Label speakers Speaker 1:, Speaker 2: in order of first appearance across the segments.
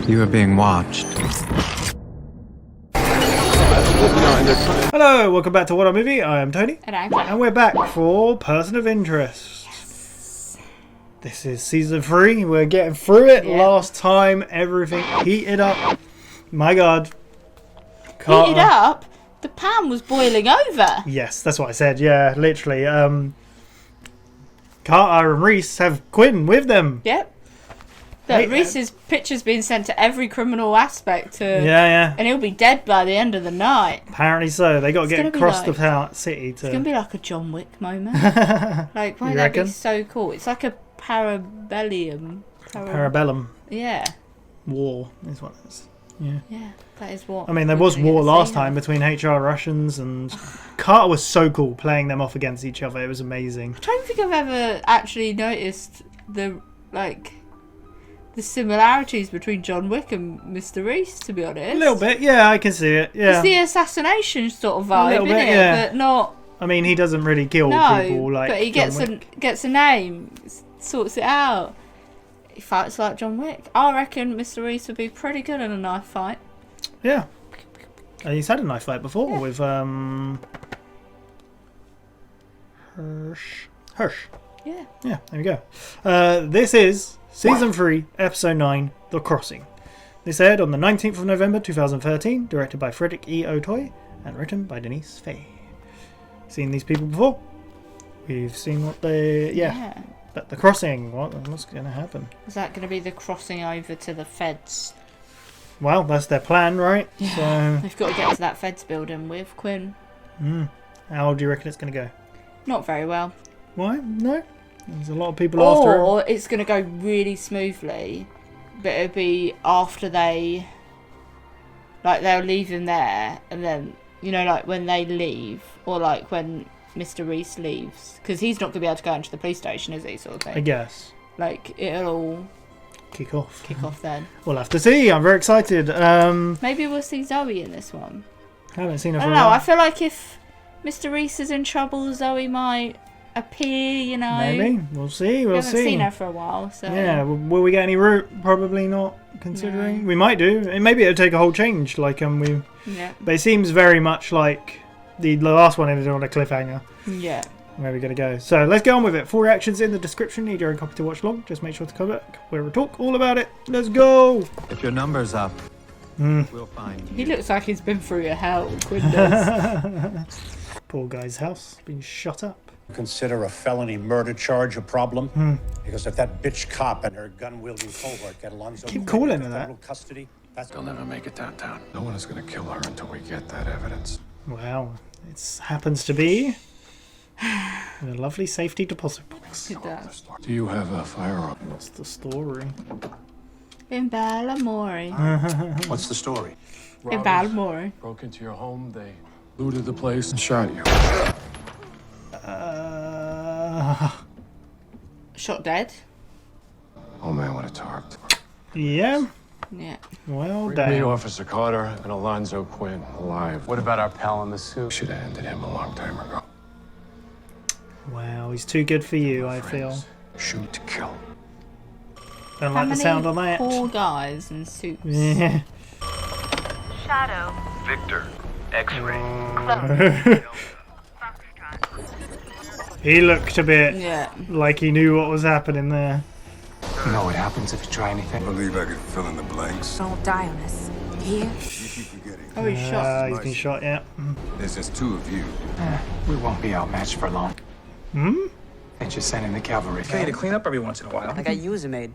Speaker 1: You are being watched.
Speaker 2: Hello, welcome back to WhatAreMovie. I am Tony.
Speaker 3: And I'm Claire.
Speaker 2: And we're back for Person of Interest. This is season 3. We're getting through it.
Speaker 3: Yeah.
Speaker 2: Last time, everything heated up. My God.
Speaker 3: Heated up? The pan was boiling over.
Speaker 2: Yes, that's what I said. Yeah, literally. Carter and Reese have Quinn with them.
Speaker 3: Yep.
Speaker 2: Hey,
Speaker 3: Reese's picture's been sent to every criminal aspect.
Speaker 2: Yeah.
Speaker 3: And he'll be dead by the end of the night.
Speaker 2: Apparently so. They got to get
Speaker 3: gonna be
Speaker 2: across
Speaker 3: like-
Speaker 2: the city to.
Speaker 3: It's going to be like a John Wick moment. Like, why
Speaker 2: You
Speaker 3: that be
Speaker 2: reckon?
Speaker 3: so cool? It's like a parabellum.
Speaker 2: Parabellum
Speaker 3: Yeah.
Speaker 2: war is what it is. Yeah.
Speaker 3: Yeah, that is what.
Speaker 2: I mean, there
Speaker 3: we're
Speaker 2: was
Speaker 3: gonna
Speaker 2: war
Speaker 3: get to
Speaker 2: last
Speaker 3: see
Speaker 2: time
Speaker 3: now.
Speaker 2: between HR Russians and Carter was so cool playing them off against each other. It was amazing.
Speaker 3: I don't think I've ever actually noticed the similarities between John Wick and Mr. Reese, to be honest.
Speaker 2: A little bit, yeah, I can see it. Yeah,
Speaker 3: It's the assassination sort of vibe,
Speaker 2: little
Speaker 3: isn't
Speaker 2: bit,
Speaker 3: it?
Speaker 2: yeah.
Speaker 3: But not.
Speaker 2: I mean, he doesn't really kill
Speaker 3: No,
Speaker 2: people like
Speaker 3: but he
Speaker 2: John
Speaker 3: gets
Speaker 2: Wick.
Speaker 3: gets a name, sorts it out. He fights like John Wick. I reckon Mr. Reese would be pretty good in a knife fight.
Speaker 2: Yeah, he's had a knife fight before with Hirsch.
Speaker 3: Yeah.
Speaker 2: Yeah, there we go. This is Season 3, Episode 9, The Crossing. This aired on the 19th of November 2013, directed by Frederick Toye, and written by Denise Thé. Seen these people before? We've seen what they... Yeah. But The Crossing, what's going to happen?
Speaker 3: Is that going to be the crossing over to the feds?
Speaker 2: Well, that's their plan, right?
Speaker 3: Yeah. They've got to get to that feds building with Quinn.
Speaker 2: So, how do you reckon it's going to go?
Speaker 3: Not very well.
Speaker 2: Why? No? There's a lot of people after him.
Speaker 3: Or it's going to go really smoothly, but it'll be after they... Like, they'll leave him there, and then, you know, like, when they leave, or, like, when Mr. Reese leaves, because he's not going to be able to go into the police station, is he, sort of thing?
Speaker 2: I guess.
Speaker 3: Like, it'll all
Speaker 2: Kick off.
Speaker 3: kick off then.
Speaker 2: We'll have to see. I'm very excited.
Speaker 3: Maybe we'll see Zoe in this one.
Speaker 2: Haven't seen her
Speaker 3: I
Speaker 2: for
Speaker 3: don't
Speaker 2: a
Speaker 3: know,
Speaker 2: while.
Speaker 3: I feel like if Mr. Reese is in trouble, Zoe might appear, you know.
Speaker 2: Maybe. We'll see.
Speaker 3: We
Speaker 2: We'll
Speaker 3: haven't
Speaker 2: see.
Speaker 3: seen her for a while, so...
Speaker 2: Yeah. Will we get any route? Probably not. Considering
Speaker 3: No.
Speaker 2: we might do. And maybe it'll take a whole change. Like we.
Speaker 3: Yeah.
Speaker 2: But it seems very much like the last one ended on a cliffhanger.
Speaker 3: Yeah.
Speaker 2: Where we're going to go. So let's get on with it. Full reactions in the description. Need your own copy to watch along. Just make sure to come back where we'll talk all about it. Let's go.
Speaker 1: If your number's up, we'll find you.
Speaker 3: He looks like he's been through a hell, Quinn does.
Speaker 2: Poor guy's house been shut up.
Speaker 4: Consider a felony murder charge a problem? Because if that bitch cop and her gun-wielding cohort get Alonzo
Speaker 2: Keep
Speaker 4: Quinn
Speaker 2: calling
Speaker 4: into
Speaker 2: her that.
Speaker 4: federal custody, that's
Speaker 5: They'll never make it downtown. No one is going to kill her until we get that evidence.
Speaker 2: Wow. It happens to be in a lovely safety deposit box.
Speaker 3: It does.
Speaker 5: Do you have a firearm?
Speaker 2: What's the story?
Speaker 3: In Ballamore.
Speaker 4: What's the story?
Speaker 3: In Ballamore.
Speaker 5: Broke into your home, they looted the place and shot you.
Speaker 3: Shot dead.
Speaker 5: Oh man, what a talked.
Speaker 2: Yeah.
Speaker 3: Yeah.
Speaker 2: Well
Speaker 5: Bring me
Speaker 2: done.
Speaker 5: Officer Carter and Alonzo Quinn alive.
Speaker 6: What about our pal in the suit?
Speaker 5: Should have ended him a long time ago.
Speaker 2: Wow, he's too good for you, I feel.
Speaker 5: Friends, shoot to kill.
Speaker 2: Don't
Speaker 3: How
Speaker 2: like the
Speaker 3: many
Speaker 2: sound on that.
Speaker 3: poor guys in suits?
Speaker 2: Yeah.
Speaker 7: Shadow.
Speaker 6: Victor. X-ray.
Speaker 2: He looked a bit
Speaker 3: Yeah.
Speaker 2: like he knew what was happening there.
Speaker 6: You know what happens if you try anything?
Speaker 8: Believe I could fill in the blanks.
Speaker 7: Don't die on us. Here?
Speaker 8: You keep forgetting.
Speaker 3: Oh, he's shot.
Speaker 2: He's been shot, yeah.
Speaker 8: There's just two of you.
Speaker 6: We won't be outmatched for long.
Speaker 2: Hmm?
Speaker 6: They just sent in the cavalry.
Speaker 9: Okay, to clean up every once in a while.
Speaker 10: I got you as a maid.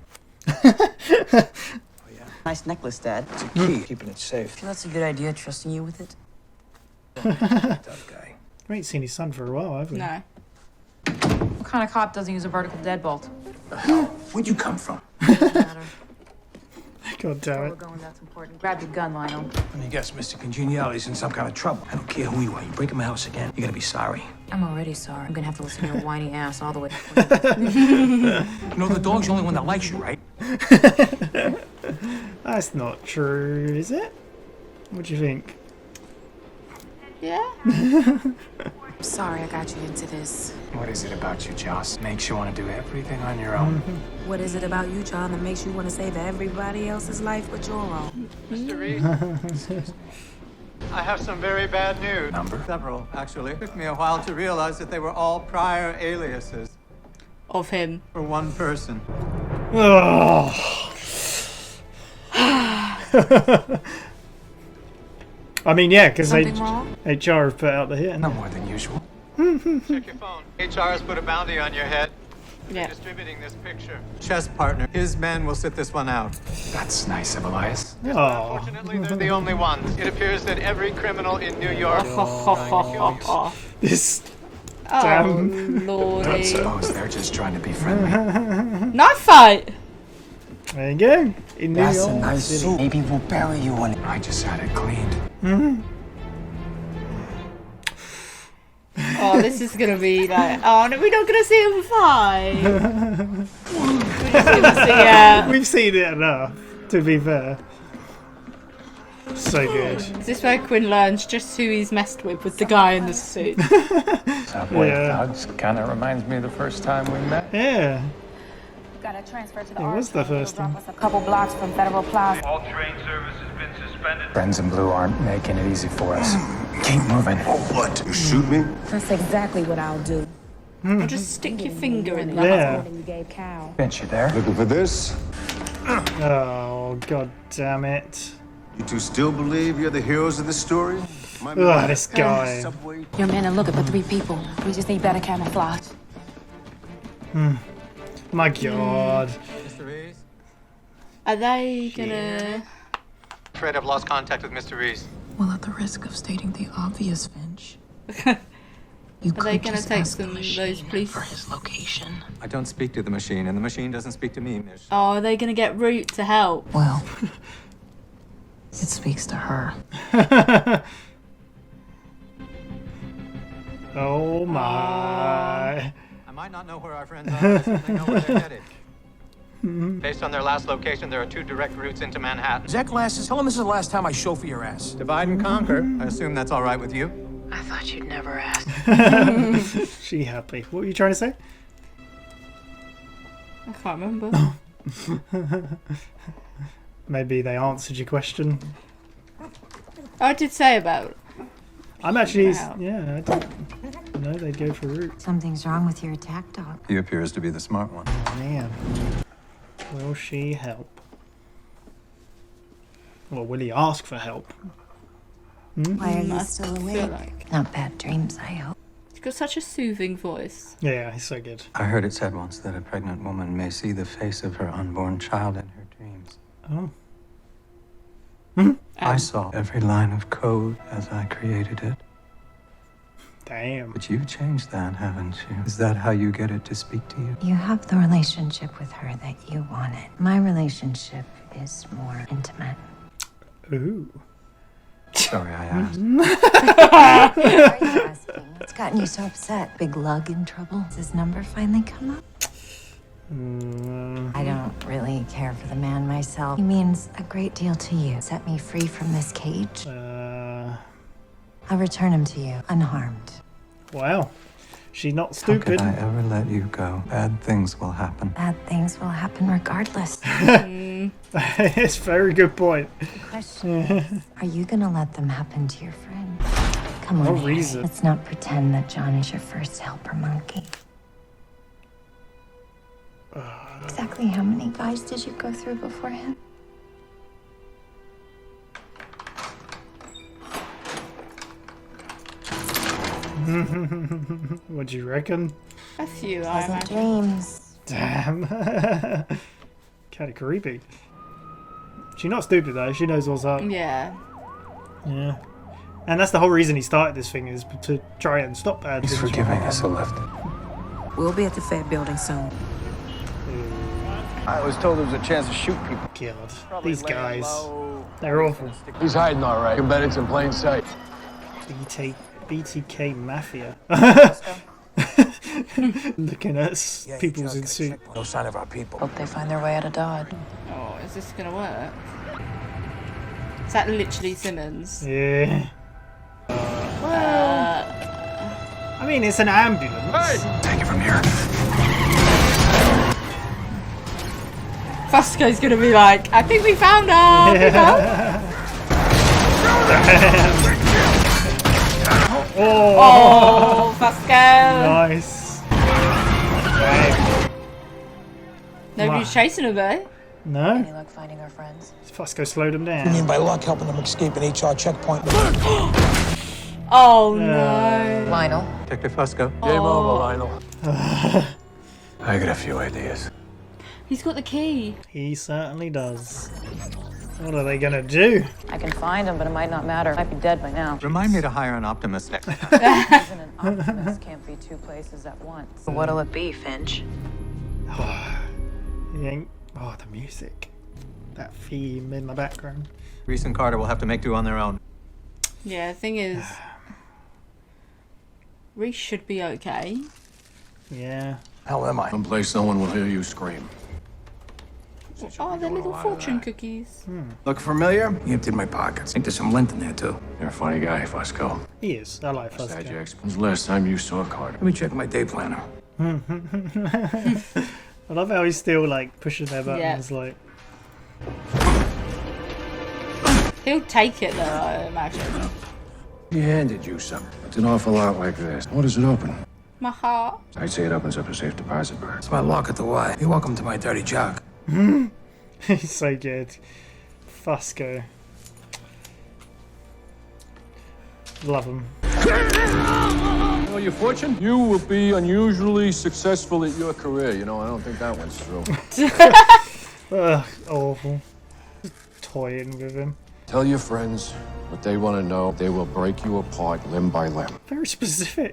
Speaker 10: Nice necklace, Dad.
Speaker 9: It's a key, keeping it safe.
Speaker 10: That's a good idea, trusting you with it.
Speaker 9: Tough guy.
Speaker 2: We ain't seen his son for a while, have we?
Speaker 3: No.
Speaker 7: What kind of cop doesn't use a vertical deadbolt?
Speaker 9: Where'd you come from?
Speaker 7: Doesn't matter.
Speaker 2: God damn
Speaker 7: We're
Speaker 2: it.
Speaker 7: going, that's important. Grab your gun, Lionel.
Speaker 9: Let me guess, Mr. Congeniality's in some kind of trouble. I don't care who you are. You break in my house again, you're gonna be sorry.
Speaker 7: I'm already sorry. I'm gonna have to listen to your whiny ass all the way to
Speaker 9: You know, the dog's the only one that likes you, right?
Speaker 2: That's not true, is it? What do you think?
Speaker 3: Yeah.
Speaker 7: Sorry I got you into this.
Speaker 6: What is it about you, Joss? Makes you want to do everything on your own?
Speaker 7: What is it about you, John, that makes you want to save everybody else's life but your own?
Speaker 1: Mr. Reese, I have some very bad news.
Speaker 6: Number?
Speaker 1: Several, actually. It took me a while to realize that they were all prior aliases
Speaker 3: Of him.
Speaker 1: for one person.
Speaker 2: Oh. I mean, yeah, because
Speaker 7: Something wrong?
Speaker 2: HR have put out the hit.
Speaker 6: No more than usual.
Speaker 1: Check your phone. HR has put a bounty on your head.
Speaker 3: Yeah.
Speaker 1: Distributing this picture. Chess partner. His men will sit this one out.
Speaker 6: That's nice of Elias.
Speaker 2: Oh.
Speaker 1: Unfortunately, they're the only ones. It appears that every criminal in New York is trying to kill you.
Speaker 2: This.
Speaker 3: Oh,
Speaker 2: Damn.
Speaker 3: lordy.
Speaker 6: Don't suppose they're just trying to be friendly.
Speaker 3: Knife fight!
Speaker 2: There you go. In New
Speaker 9: That's
Speaker 2: York
Speaker 9: a nice
Speaker 2: City.
Speaker 9: suit. Maybe we'll bury you in it.
Speaker 6: I just had it cleaned.
Speaker 3: Oh, this is gonna be like, oh no, we're not gonna see him fight. We're just gonna see,
Speaker 2: We've seen it enough, to be fair. So good.
Speaker 3: Is this where Quinn learns just who he's messed with the guy in the suit?
Speaker 6: Subway
Speaker 2: Yeah.
Speaker 6: thugs kind of reminds me of the first time we met.
Speaker 2: Yeah.
Speaker 7: Got a transfer to the
Speaker 2: It was the first one.
Speaker 7: a couple blocks from Federal Plaza.
Speaker 11: All train service has been suspended.
Speaker 6: Friends in blue aren't making it easy for us. Keep moving.
Speaker 8: Oh, what? You shoot me?
Speaker 7: That's exactly what I'll do.
Speaker 3: Or just stick your finger in there.
Speaker 2: Yeah.
Speaker 7: You gave Cal.
Speaker 6: Bench you there.
Speaker 8: Looking for this?
Speaker 2: Oh, god damn it.
Speaker 8: You two still believe you're the heroes of this story? My
Speaker 2: Ugh, this guy.
Speaker 8: Subway.
Speaker 7: Your men are looking for 3 people. We just need better camouflage.
Speaker 2: My god.
Speaker 1: Mr. Reese?
Speaker 3: Are they gonna...
Speaker 1: Afraid I've lost contact with Mr. Reese.
Speaker 7: Well, at the risk of stating the obvious, Finch, you
Speaker 3: Are they
Speaker 7: could
Speaker 3: gonna
Speaker 7: just
Speaker 3: take
Speaker 7: ask the
Speaker 3: some
Speaker 7: machine
Speaker 3: those police?
Speaker 7: for his location.
Speaker 1: I don't speak to the machine, and the machine doesn't speak to me, Mish.
Speaker 3: Oh, are they gonna get Root to help?
Speaker 7: Well, it speaks to her.
Speaker 2: Oh my.
Speaker 1: I might not know where our friends are, but I certainly know where they're headed. Based on their last location, there are 2 direct routes into Manhattan.
Speaker 9: Is that glasses? Tell him this is the last time I chauffeur your ass.
Speaker 1: Divide and conquer. I assume that's all right with you.
Speaker 7: I thought you'd never ask.
Speaker 2: She happy. What were you trying to say?
Speaker 3: I can't remember.
Speaker 2: Maybe they answered your question.
Speaker 3: I did say about...
Speaker 2: I'm actually...
Speaker 3: Wow.
Speaker 2: Yeah, I didn't know they'd go for root.
Speaker 10: Something's wrong with your attack dog.
Speaker 1: He appears to be the smart one.
Speaker 2: Man. Will she help? Or will he ask for help?
Speaker 10: Why are you
Speaker 3: I
Speaker 10: still
Speaker 3: feel
Speaker 10: awake?
Speaker 3: like...
Speaker 10: Not bad dreams, I hope.
Speaker 3: He's got such a soothing voice.
Speaker 2: Yeah, he's so good.
Speaker 1: I heard it said once that a pregnant woman may see the face of her unborn child in her dreams.
Speaker 2: Oh.
Speaker 1: I saw every line of code as I created it.
Speaker 2: Damn.
Speaker 1: But you've changed that, haven't you? Is that how you get it to speak to you?
Speaker 10: You have the relationship with her that you wanted. My relationship is more intimate.
Speaker 2: Ooh.
Speaker 1: Sorry I asked.
Speaker 10: Why are you asking? What's gotten you so upset? Big lug in trouble? Does his number finally come up? I don't really care for the man myself. He means a great deal to you. Set me free from this cage. I'll return him to you, unharmed.
Speaker 2: Wow. She's not
Speaker 1: How could
Speaker 2: stupid.
Speaker 1: I ever let you go? Bad things will happen.
Speaker 10: Bad things will happen regardless.
Speaker 2: It's a very good point.
Speaker 10: Question. Are you gonna let them happen to your friend? Come on,
Speaker 2: No
Speaker 10: Harry.
Speaker 2: reason.
Speaker 10: Let's not pretend that John is your first helper monkey. Exactly how many guys did you go through before him?
Speaker 2: What do you reckon?
Speaker 3: A few, I
Speaker 10: Pleasant
Speaker 3: imagine.
Speaker 10: dreams.
Speaker 2: Damn. Kind of creepy. She's not stupid though. She knows what's up.
Speaker 3: Yeah.
Speaker 2: Yeah. And that's the whole reason he started this thing, is to try and stop bad
Speaker 6: He's
Speaker 2: things
Speaker 6: for
Speaker 2: from
Speaker 6: giving us a
Speaker 2: happening.
Speaker 6: lift.
Speaker 7: We'll be at the Fed building soon.
Speaker 9: I was told there was a chance to shoot people.
Speaker 2: God, these guys, they're awful.
Speaker 9: He's hiding all right. I bet it's in plain sight.
Speaker 2: BTK Mafia. Looking at people's in suit.
Speaker 9: No sign of our people.
Speaker 7: Hope they find their way out of Dodge.
Speaker 3: Oh, is this gonna work? Is that literally Simmons?
Speaker 2: Yeah. mean, it's an ambulance.
Speaker 6: Take it from here.
Speaker 3: Fusco's gonna be like, I think we found her. We found her. Oh, Fusco.
Speaker 2: Nice.
Speaker 3: Nobody's chasing her though.
Speaker 2: No.
Speaker 10: Any luck finding our friends?
Speaker 2: Fusco slowed him
Speaker 9: I
Speaker 2: down.
Speaker 9: mean by luck helping them escape an HR checkpoint.
Speaker 3: Oh no.
Speaker 10: Lionel.
Speaker 1: Detective Fusco.
Speaker 5: Game over, Lionel.
Speaker 6: I got a few ideas.
Speaker 3: He's got the key.
Speaker 2: He certainly does. What are they gonna do?
Speaker 10: I can find him, but it might not matter. Might be dead by now.
Speaker 1: Remind me to hire an optimist next time.
Speaker 10: Even an optimist can't be two places at once. What'll it be, Finch?
Speaker 2: He ain't. Oh, the music. That theme in the background.
Speaker 1: Reese and Carter will have to make do on their own.
Speaker 3: Yeah, the thing is, Reese should be okay.
Speaker 2: Yeah.
Speaker 9: Hell am I?
Speaker 5: Someplace no one will hear you scream.
Speaker 3: Oh, they're little fortune cookies.
Speaker 9: Look familiar? You emptied my pockets. I think there's some lint in there too.
Speaker 5: You're a funny guy, Fusco.
Speaker 2: He is. I like
Speaker 5: When's
Speaker 2: Fusco.
Speaker 5: the last time you saw Carter?
Speaker 9: Let me check my day planner.
Speaker 2: I love how he's still like pushing their buttons. Like,
Speaker 3: He'll take it though, I imagine.
Speaker 5: He handed you something. It's an awful lot like this. What does it open?
Speaker 3: My heart.
Speaker 5: I'd say it opens up a safe deposit box.
Speaker 9: It's my lock at the Y. You're welcome to my dirty jug.
Speaker 2: he's so good. Fusco. Love him.
Speaker 5: You know your fortune? You will be unusually successful at your career. You know, I don't think that one's true.
Speaker 2: Ugh, awful. Toying with him.
Speaker 5: Tell your friends what they want to know. They will break you apart limb by limb.
Speaker 2: Very specific.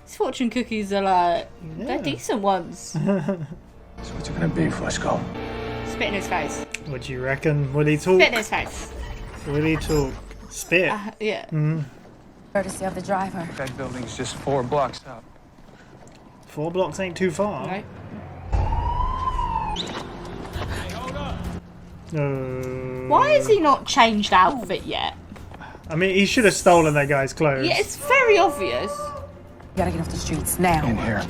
Speaker 3: These fortune cookies are like, they're decent ones.
Speaker 5: So what's it gonna be, Fusco?
Speaker 3: Spit in his face.
Speaker 2: What do you reckon? Will he talk?
Speaker 3: Spit in his face.
Speaker 2: Will he talk? Spit.
Speaker 3: Yeah.
Speaker 10: Courtesy of the driver.
Speaker 6: That building's just 4 blocks up.
Speaker 2: 4 blocks ain't too far.
Speaker 3: Right.
Speaker 2: No.
Speaker 3: Why has he not changed outfit yet?
Speaker 2: I mean, he should have stolen that guy's clothes.
Speaker 3: Yeah, it's very obvious.
Speaker 10: Gotta get off the streets now.
Speaker 6: In here.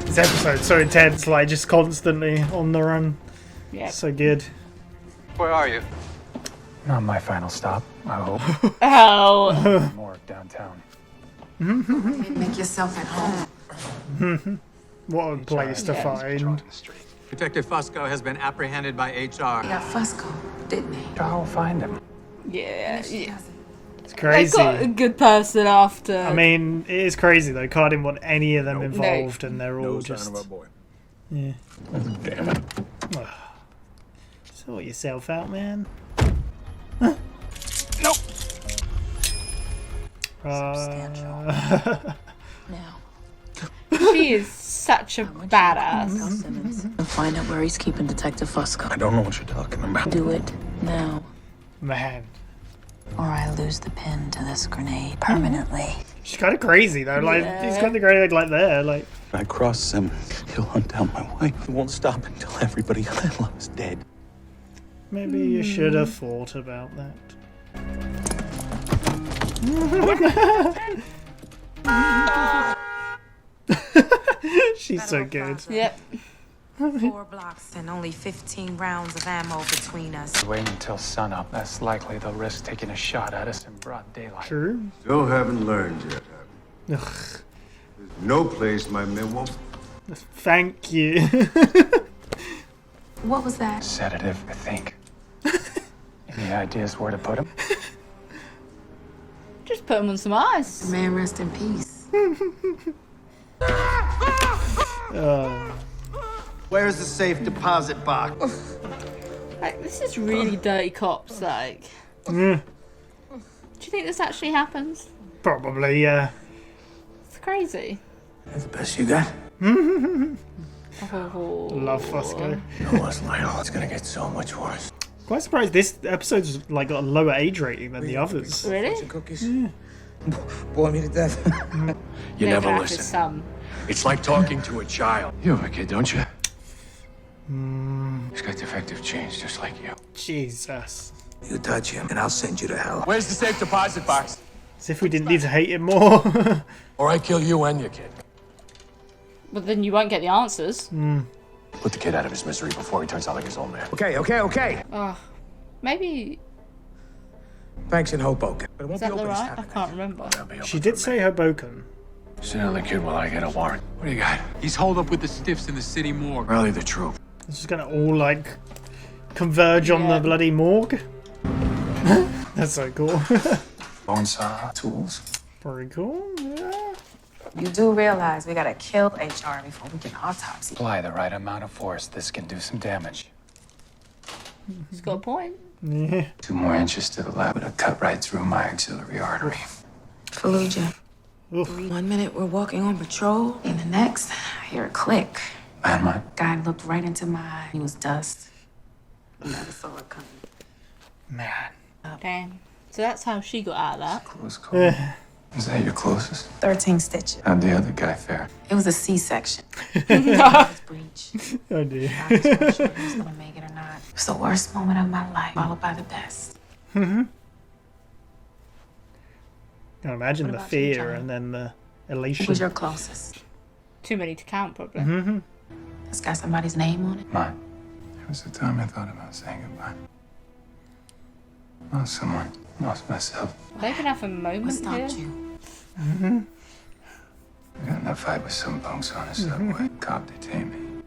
Speaker 2: This episode's so intense, like just constantly on the run.
Speaker 3: Yeah.
Speaker 2: So good.
Speaker 1: Where are you?
Speaker 6: Not my final stop, I hope.
Speaker 3: Oh.
Speaker 6: More downtown.
Speaker 7: Make yourself at home.
Speaker 2: What a place to find.
Speaker 1: Detective Fusco has been apprehended by HR.
Speaker 7: He got Fusco, didn't he?
Speaker 6: I'll find him.
Speaker 3: Yeah.
Speaker 7: She doesn't.
Speaker 2: It's
Speaker 3: They
Speaker 2: crazy.
Speaker 3: got a good person after.
Speaker 2: I mean, it is crazy though. Carl didn't want any of them involved, and they're all
Speaker 5: No
Speaker 2: just.
Speaker 5: sign of our boy.
Speaker 2: Yeah.
Speaker 5: Damn it.
Speaker 2: Sort yourself out, man.
Speaker 10: Nope.
Speaker 7: Now.
Speaker 3: She is such a badass.
Speaker 7: And find out where he's keeping Detective Fusco.
Speaker 5: I don't know what you're talking about.
Speaker 7: Do it now,
Speaker 2: Man.
Speaker 7: or I lose the pin to this grenade permanently.
Speaker 2: She's kind of crazy though. Like,
Speaker 3: Yeah.
Speaker 2: he's got the grenade like there. Like,
Speaker 12: I cross him, he'll hunt down my wife. He won't stop until everybody I love is dead.
Speaker 2: maybe you should have thought about that. She's so good.
Speaker 3: Yep.
Speaker 7: 4 blocks and only 15 rounds of ammo between us.
Speaker 6: Wait until sunup. That's likely they'll risk taking a shot at us in broad daylight.
Speaker 2: True.
Speaker 8: Still haven't learned yet, have you?
Speaker 2: Ugh,
Speaker 8: There's no place my men won't.
Speaker 2: thank you.
Speaker 7: What was that?
Speaker 6: Sedative, I think. Any ideas where to put him?
Speaker 3: Just put him on some ice.
Speaker 7: Man, rest in peace.
Speaker 12: Where's the safe deposit box?
Speaker 3: Like, this is really dirty cops. Like, do you think this actually happens?
Speaker 2: Probably, yeah.
Speaker 3: It's crazy.
Speaker 9: That's the best you got?
Speaker 3: Oh.
Speaker 2: Love Fusco.
Speaker 5: You know what, Lionel? It's gonna get so much worse.
Speaker 2: Quite surprised this episode's like got a lower age rating than the others.
Speaker 3: Really?
Speaker 9: Cookies? Bore me to death.
Speaker 5: You
Speaker 3: Maybe
Speaker 5: never
Speaker 3: after
Speaker 5: listen.
Speaker 3: some.
Speaker 5: It's like talking to a child. You have a kid, don't you? He's got defective genes just like you.
Speaker 2: Jesus.
Speaker 9: You touch him, and I'll send you to hell.
Speaker 5: Where's the safe deposit box?
Speaker 2: As if we didn't need to hate him more.
Speaker 5: Or I kill you and your kid.
Speaker 3: But then you won't get the answers.
Speaker 5: Put the kid out of his misery before he turns out like his old man.
Speaker 9: Okay.
Speaker 3: Oh, maybe.
Speaker 9: Thanks in Hoboken. But it won't
Speaker 3: Is that
Speaker 9: be
Speaker 3: the
Speaker 9: open this
Speaker 3: right?
Speaker 9: time.
Speaker 3: I can't remember.
Speaker 2: She did say Hoboken.
Speaker 5: Sit on the kid while I get a warrant. What do you got?
Speaker 6: He's holed up with the stiffs in the city morgue.
Speaker 5: Rally the troop.
Speaker 2: This is gonna all like converge on the bloody morgue. That's so cool.
Speaker 12: Bone saw, tools.
Speaker 2: Very cool. Yeah.
Speaker 7: You do realize we gotta kill HR before we get an autopsy.
Speaker 6: Apply the right amount of force. This can do some damage.
Speaker 3: He's got a point.
Speaker 2: Yeah.
Speaker 6: 2 more inches to the left would have cut right through my axillary artery.
Speaker 7: Fallujah.
Speaker 2: Oof.
Speaker 7: 1 minute we're walking on patrol, and the next I hear a click.
Speaker 6: Landmine.
Speaker 7: Guy looked right into my eye. He was dust. I never saw it coming.
Speaker 6: Man.
Speaker 3: Damn. So that's how she got out of that.
Speaker 6: Close call. Is that your closest?
Speaker 7: 13 stitches.
Speaker 6: How'd the other guy fare?
Speaker 7: It was a C-section. It was breech.
Speaker 2: Oh dear.
Speaker 7: Doctors weren't sure if he was gonna make it or not. It was the worst moment of my life, followed by the best.
Speaker 2: Can imagine
Speaker 7: What
Speaker 2: the
Speaker 7: about you,
Speaker 2: fear
Speaker 7: Johnny?
Speaker 2: and then the
Speaker 7: Who
Speaker 2: elation.
Speaker 7: was your closest?
Speaker 3: Too many to count, probably.
Speaker 7: It's got somebody's name on it.
Speaker 6: Mine. There was a time I thought about saying goodbye. Lost someone. Lost myself.
Speaker 3: They can have a
Speaker 7: What
Speaker 3: moment
Speaker 7: stopped
Speaker 3: here.
Speaker 7: you?
Speaker 6: I got in a fight with some punks on a subway. Cop detained me.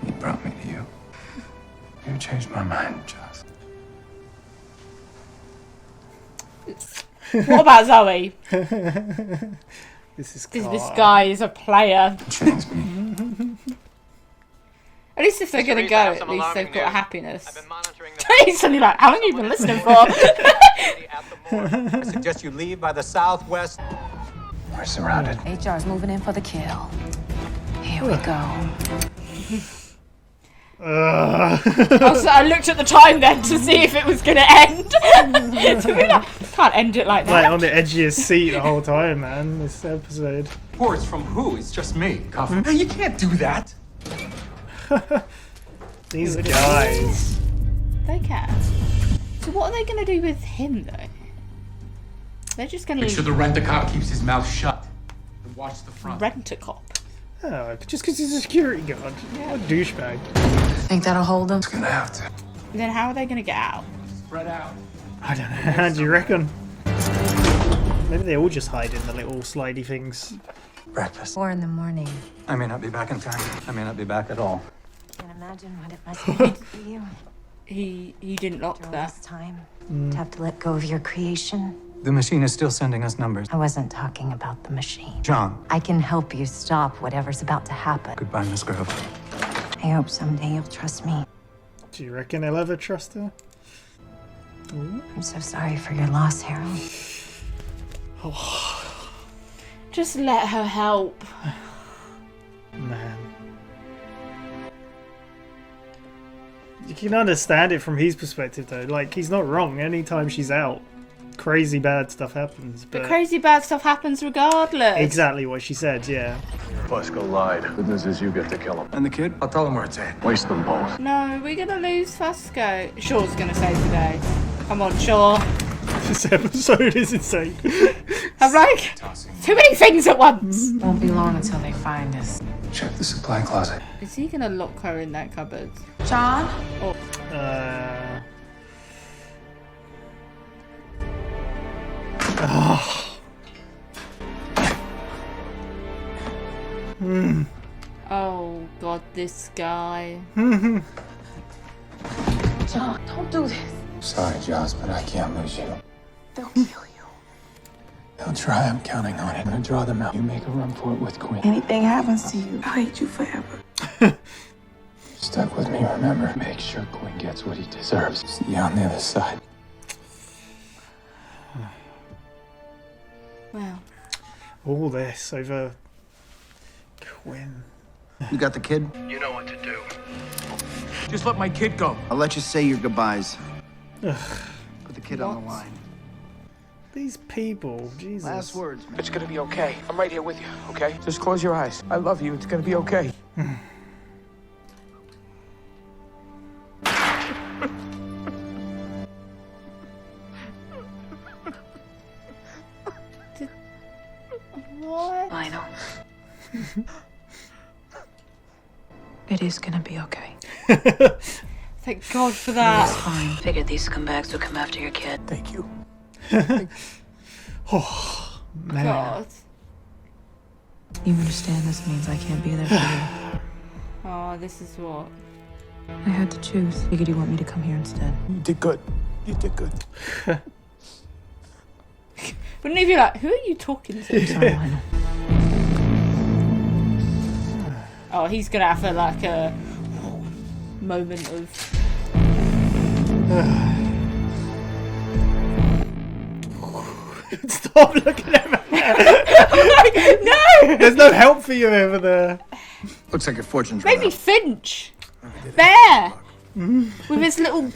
Speaker 6: He brought me to you. You changed my mind, Joss.
Speaker 3: What about Zoe?
Speaker 2: This is
Speaker 3: This guy is a player.
Speaker 6: Changed me.
Speaker 3: At least if they're gonna
Speaker 1: Teresa,
Speaker 3: go,
Speaker 1: I have
Speaker 3: at
Speaker 1: some
Speaker 3: least
Speaker 1: alarming
Speaker 3: they've got
Speaker 1: news.
Speaker 3: happiness.
Speaker 1: I've been monitoring the
Speaker 3: He's suddenly like, how long have you been listening for?
Speaker 1: at the morgue. I suggest you leave by the southwest.
Speaker 6: We're surrounded.
Speaker 7: HR's moving in for the kill. Here we go.
Speaker 3: I looked at the time then to see if it was gonna end. So we're like, can't end it like that.
Speaker 2: Like on the edge of your seat the whole time, man. This episode.
Speaker 6: Reports from who? It's just me. Cuff.
Speaker 9: Hey, you can't do that.
Speaker 2: These guys.
Speaker 3: They can. So what are they gonna do with him though? They're just gonna
Speaker 6: Make sure the rent-a-cop keeps his mouth shut. And watch the front.
Speaker 3: rent a cop.
Speaker 2: Oh, just because he's a security guard. What a douchebag.
Speaker 7: Think that'll hold him?
Speaker 6: It's gonna have to.
Speaker 3: Then how are they gonna get out?
Speaker 6: Spread out.
Speaker 2: I don't know. How do you reckon? Maybe they all just hide in the little slidey things.
Speaker 12: Breakfast.
Speaker 10: 4 in the morning.
Speaker 12: I may not be back in time. I may not be back at all.
Speaker 10: Can't imagine what it must be like for you
Speaker 3: He didn't lock
Speaker 10: after all
Speaker 3: that.
Speaker 10: this time. To have to let go of your creation.
Speaker 12: The machine is still sending us numbers.
Speaker 10: I wasn't talking about the machine.
Speaker 12: John.
Speaker 10: I can help you stop whatever's about to happen.
Speaker 12: Goodbye, Miss Grove.
Speaker 10: I hope someday you'll trust me.
Speaker 2: Do you reckon he'll ever trust her?
Speaker 10: I'm so sorry for your loss, Harold.
Speaker 3: Just let her help.
Speaker 2: Man. You can understand it from his perspective though. Like, he's not wrong. Anytime she's out, crazy bad stuff happens.
Speaker 3: But
Speaker 2: But
Speaker 3: crazy bad stuff happens regardless.
Speaker 2: exactly what she said, yeah.
Speaker 5: Fusco lied. Good news is you get to kill him.
Speaker 9: And the kid? I'll tell him where it's at.
Speaker 5: Waste them both.
Speaker 3: No, we're gonna lose Fusco. Shaw's gonna save the day. Come on, Shaw.
Speaker 2: This episode is insane.
Speaker 3: I'm like, too many things at once.
Speaker 7: Won't be long until they find us.
Speaker 6: Check the supply closet.
Speaker 3: Is he gonna lock her in that cupboard?
Speaker 7: John?
Speaker 3: Oh god, this guy.
Speaker 7: John, don't do this.
Speaker 6: Sorry, Joss, but I can't lose you.
Speaker 7: They'll kill you.
Speaker 6: They'll try. I'm counting on it. I'm gonna draw them out. You make a run for it with Quinn.
Speaker 7: Anything happens to you, I'll hate you forever.
Speaker 6: Stuck with me, remember? Make sure Quinn gets what he deserves. See you on the other side.
Speaker 3: Well,
Speaker 2: All this over Quinn.
Speaker 8: You got the kid?
Speaker 9: You know what to do. Just let my kid go.
Speaker 8: I'll let you say your goodbyes.
Speaker 2: Ugh,
Speaker 8: Put the kid on the line.
Speaker 2: these people, Jesus.
Speaker 8: Last words.
Speaker 9: It's gonna be okay. I'm right here with you, okay? Just close your eyes. I love you. It's gonna be okay.
Speaker 7: It is gonna be okay.
Speaker 3: Thank God for that.
Speaker 7: It's fine. Figured these scumbags would come after your kid.
Speaker 9: Thank you.
Speaker 2: Oh, man.
Speaker 3: God.
Speaker 7: You understand this means I can't be there for you.
Speaker 3: Oh, this is what.
Speaker 7: I had to choose. Figured you want me to come here instead.
Speaker 9: You did good. You did good.
Speaker 3: Wouldn't he be like, who are you talking to?
Speaker 7: Sorry, Lionel.
Speaker 3: Oh, he's gonna have a moment of.
Speaker 2: Stop looking at me.
Speaker 3: No!
Speaker 2: There's no help for you over there.
Speaker 9: Looks like your fortune's run
Speaker 3: Maybe
Speaker 9: out.
Speaker 3: Finch. Bear. With his little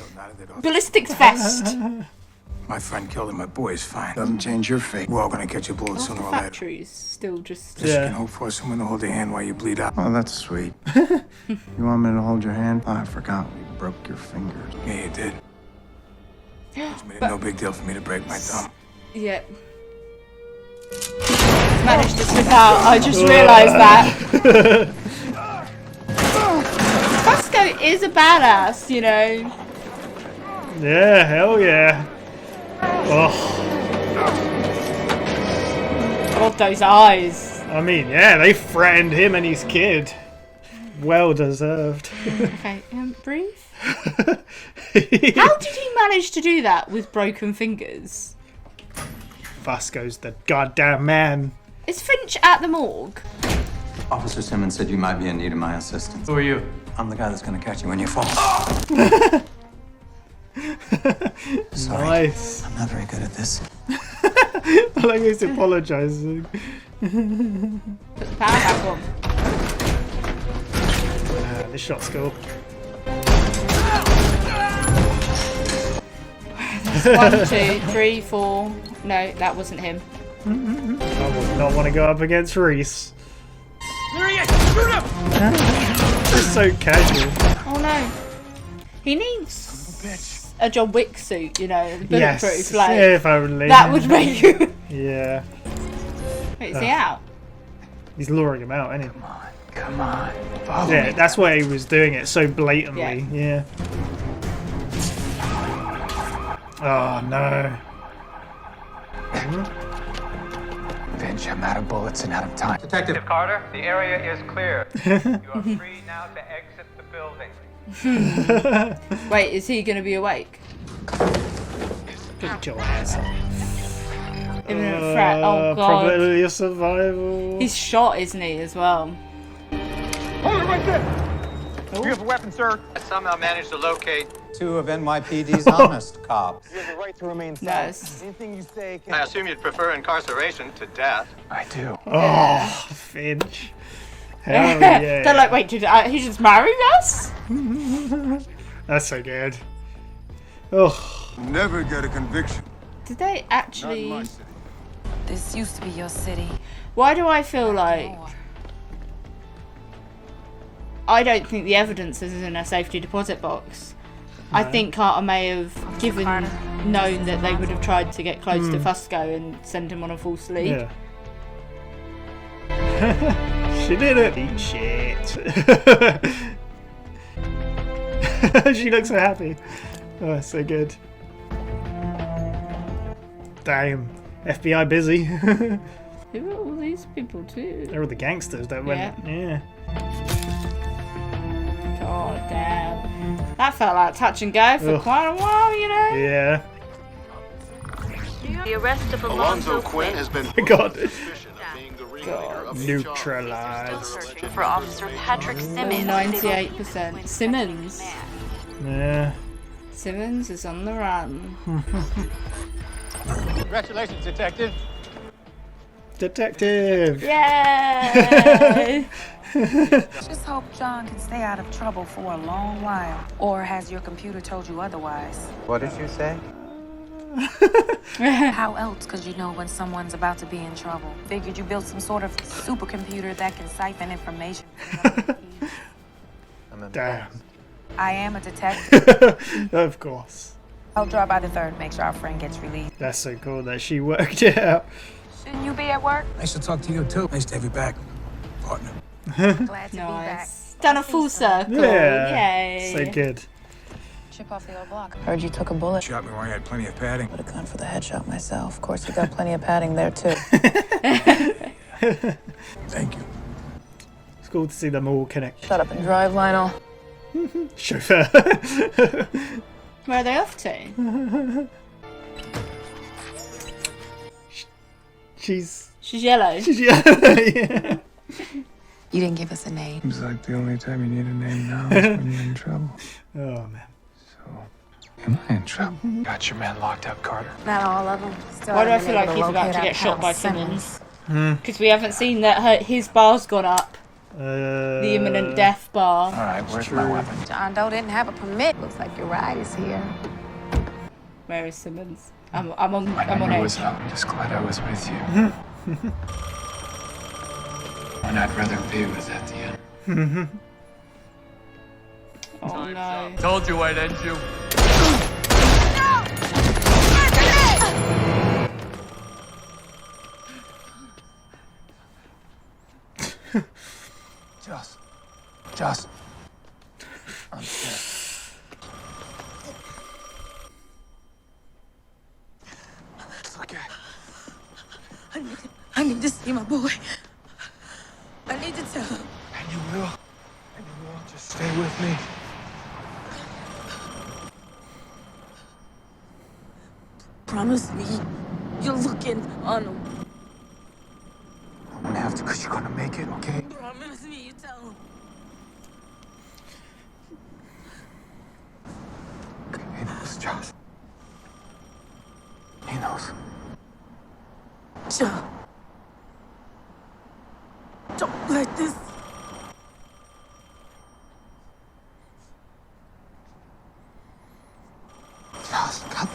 Speaker 3: ballistics vest.
Speaker 9: My friend killed him. My boy is fine. Doesn't change your fate. We're all gonna catch a bullet
Speaker 3: Half
Speaker 9: sooner
Speaker 3: the
Speaker 9: or later.
Speaker 3: factory's still just.
Speaker 9: Just can hope for someone to hold your hand while you bleed out.
Speaker 6: Oh, that's sweet. You want me to hold your hand? Oh, I forgot we broke your fingers.
Speaker 9: Yeah, you did. It's made it no big deal for me to break my thumb.
Speaker 3: Yeah. Managed to slip out. I just realised that. Fusco is a badass, you know.
Speaker 2: Yeah, hell yeah. Oh,
Speaker 3: God, those eyes.
Speaker 2: I mean, yeah, they threatened him and his kid. Well deserved.
Speaker 3: Okay, breathe. How did he manage to do that with broken fingers?
Speaker 2: Fusco's the goddamn man.
Speaker 3: Is Finch at the morgue?
Speaker 12: Officer Simmons said you might be in need of my assistance.
Speaker 1: Who are you?
Speaker 12: I'm the guy that's gonna catch you when you fall. Sorry.
Speaker 2: Nice.
Speaker 12: I'm not very good at this.
Speaker 2: I like he's apologising.
Speaker 3: Put the power back on.
Speaker 2: This shot's cool.
Speaker 3: That's 1, 2, 3, 4. No, that wasn't him.
Speaker 2: I would not want to go up against Reese.
Speaker 9: There he is! Shoot him!
Speaker 2: Just so casual.
Speaker 3: Oh no. He needs a John Wick suit, you know, the bulletproof.
Speaker 2: Yes,
Speaker 3: Like,
Speaker 2: if only.
Speaker 3: that would make you.
Speaker 2: Yeah.
Speaker 3: Wait, is he out?
Speaker 2: He's luring him out, isn't he?
Speaker 6: Come on. Follow
Speaker 2: Yeah,
Speaker 6: me.
Speaker 2: that's why he was doing it so blatantly. Yeah. Oh no.
Speaker 6: Finch, I'm out of bullets and out of time.
Speaker 1: Detective Carter, the area is clear. You are free now to exit the building.
Speaker 3: Wait, is he going to be awake?
Speaker 2: Get your ass up.
Speaker 3: Imminent threat. Oh god.
Speaker 2: Probability of survival.
Speaker 3: He's shot, isn't he, as well?
Speaker 1: Hold it right there! You have a weapon, sir. I somehow managed to locate
Speaker 12: 2 of NYPD's honest cops.
Speaker 1: You have the right to remain
Speaker 3: silent.
Speaker 1: Anything you say can... I assume you'd prefer incarceration to death.
Speaker 6: I do.
Speaker 2: Oh, Finch. Hell yeah.
Speaker 3: They're like, wait, did he just marry us?
Speaker 2: That's so good. Oh.
Speaker 8: Never get a conviction.
Speaker 3: Did they actually...
Speaker 7: This used to be your city.
Speaker 3: Why do I feel like... I don't think the evidence is in a safety deposit box. No. I think Carter may have known that they would have tried to get close to Fusco and send him on a false lead.
Speaker 2: Yeah. She did it. Eat shit. She looks so happy. Oh, so good. Damn. FBI busy.
Speaker 3: Who are all these people too?
Speaker 2: They're all the gangsters that went. Yeah.
Speaker 3: God damn. That felt like touch and go for quite a while, you know?
Speaker 2: Yeah.
Speaker 13: The arrest of
Speaker 8: Alonzo Quinn has been
Speaker 2: God.
Speaker 13: God.
Speaker 2: Neutralized.
Speaker 13: For Officer Patrick Simmons.
Speaker 3: 98%. Simmons.
Speaker 2: Yeah.
Speaker 3: Simmons is on the run.
Speaker 1: Congratulations, detective.
Speaker 2: Detective.
Speaker 3: Yay!
Speaker 7: Just hope John can stay out of trouble for a long while. Or has your computer told you otherwise?
Speaker 12: What did you say?
Speaker 7: How else could you know when someone's about to be in trouble? Figured you built some sort of supercomputer that can siphon information.
Speaker 2: Damn.
Speaker 7: I am a detective.
Speaker 2: Of course.
Speaker 7: I'll drop by the 3rd, make sure our friend gets released.
Speaker 2: That's so cool that she worked it out.
Speaker 7: Shouldn't you be at work?
Speaker 9: Nice to talk to you, too. Nice to have you back, partner.
Speaker 7: Glad to be back.
Speaker 3: Nice. Done a full circle.
Speaker 2: Yeah.
Speaker 3: Yay.
Speaker 2: So good.
Speaker 7: Chip off the old block.
Speaker 14: Heard you took a bullet.
Speaker 9: Shot me while you had plenty of padding.
Speaker 14: Would have gone for the headshot myself. Of course, you got plenty of padding there, too.
Speaker 9: Thank you.
Speaker 2: It's cool to see them all connect.
Speaker 14: Shut up and drive, Lionel.
Speaker 2: Chauffeur.
Speaker 3: Where are they off to?
Speaker 2: She's
Speaker 3: yellow.
Speaker 2: She's yellow. Yeah.
Speaker 14: You didn't give us a name.
Speaker 6: Seems like the only time you need a name now is when you're in trouble.
Speaker 2: Oh man.
Speaker 6: Am I in trouble? Got your man locked up, Carter.
Speaker 7: Not all of them. Still
Speaker 3: Why do I
Speaker 7: haven't
Speaker 3: feel
Speaker 7: been
Speaker 3: like
Speaker 7: able
Speaker 3: he's about to
Speaker 7: locate
Speaker 3: get shot by
Speaker 7: Al
Speaker 3: Simmons? Because we haven't seen that his bar's gone up. The imminent death bar.
Speaker 6: Alright, where's my weapon?
Speaker 7: John Doe didn't have a permit. Looks like your ride is here.
Speaker 3: Where is Simmons? I'm on
Speaker 6: It was
Speaker 3: edge.
Speaker 6: I'm just glad I was with you. And I'd rather be with at the end.
Speaker 3: Oh no.
Speaker 5: Told you I'd end you.
Speaker 6: Just. I'm scared.
Speaker 14: It's okay. I need to see my boy. I need to tell him.
Speaker 6: And you will. Just stay with me.
Speaker 14: Promise me you'll look in on him.
Speaker 6: I'm gonna have to, because you're gonna make it, okay?
Speaker 14: Promise me you tell him.
Speaker 6: He knows, Josh. He knows.
Speaker 14: Joe. Don't let this.
Speaker 6: Josh, God.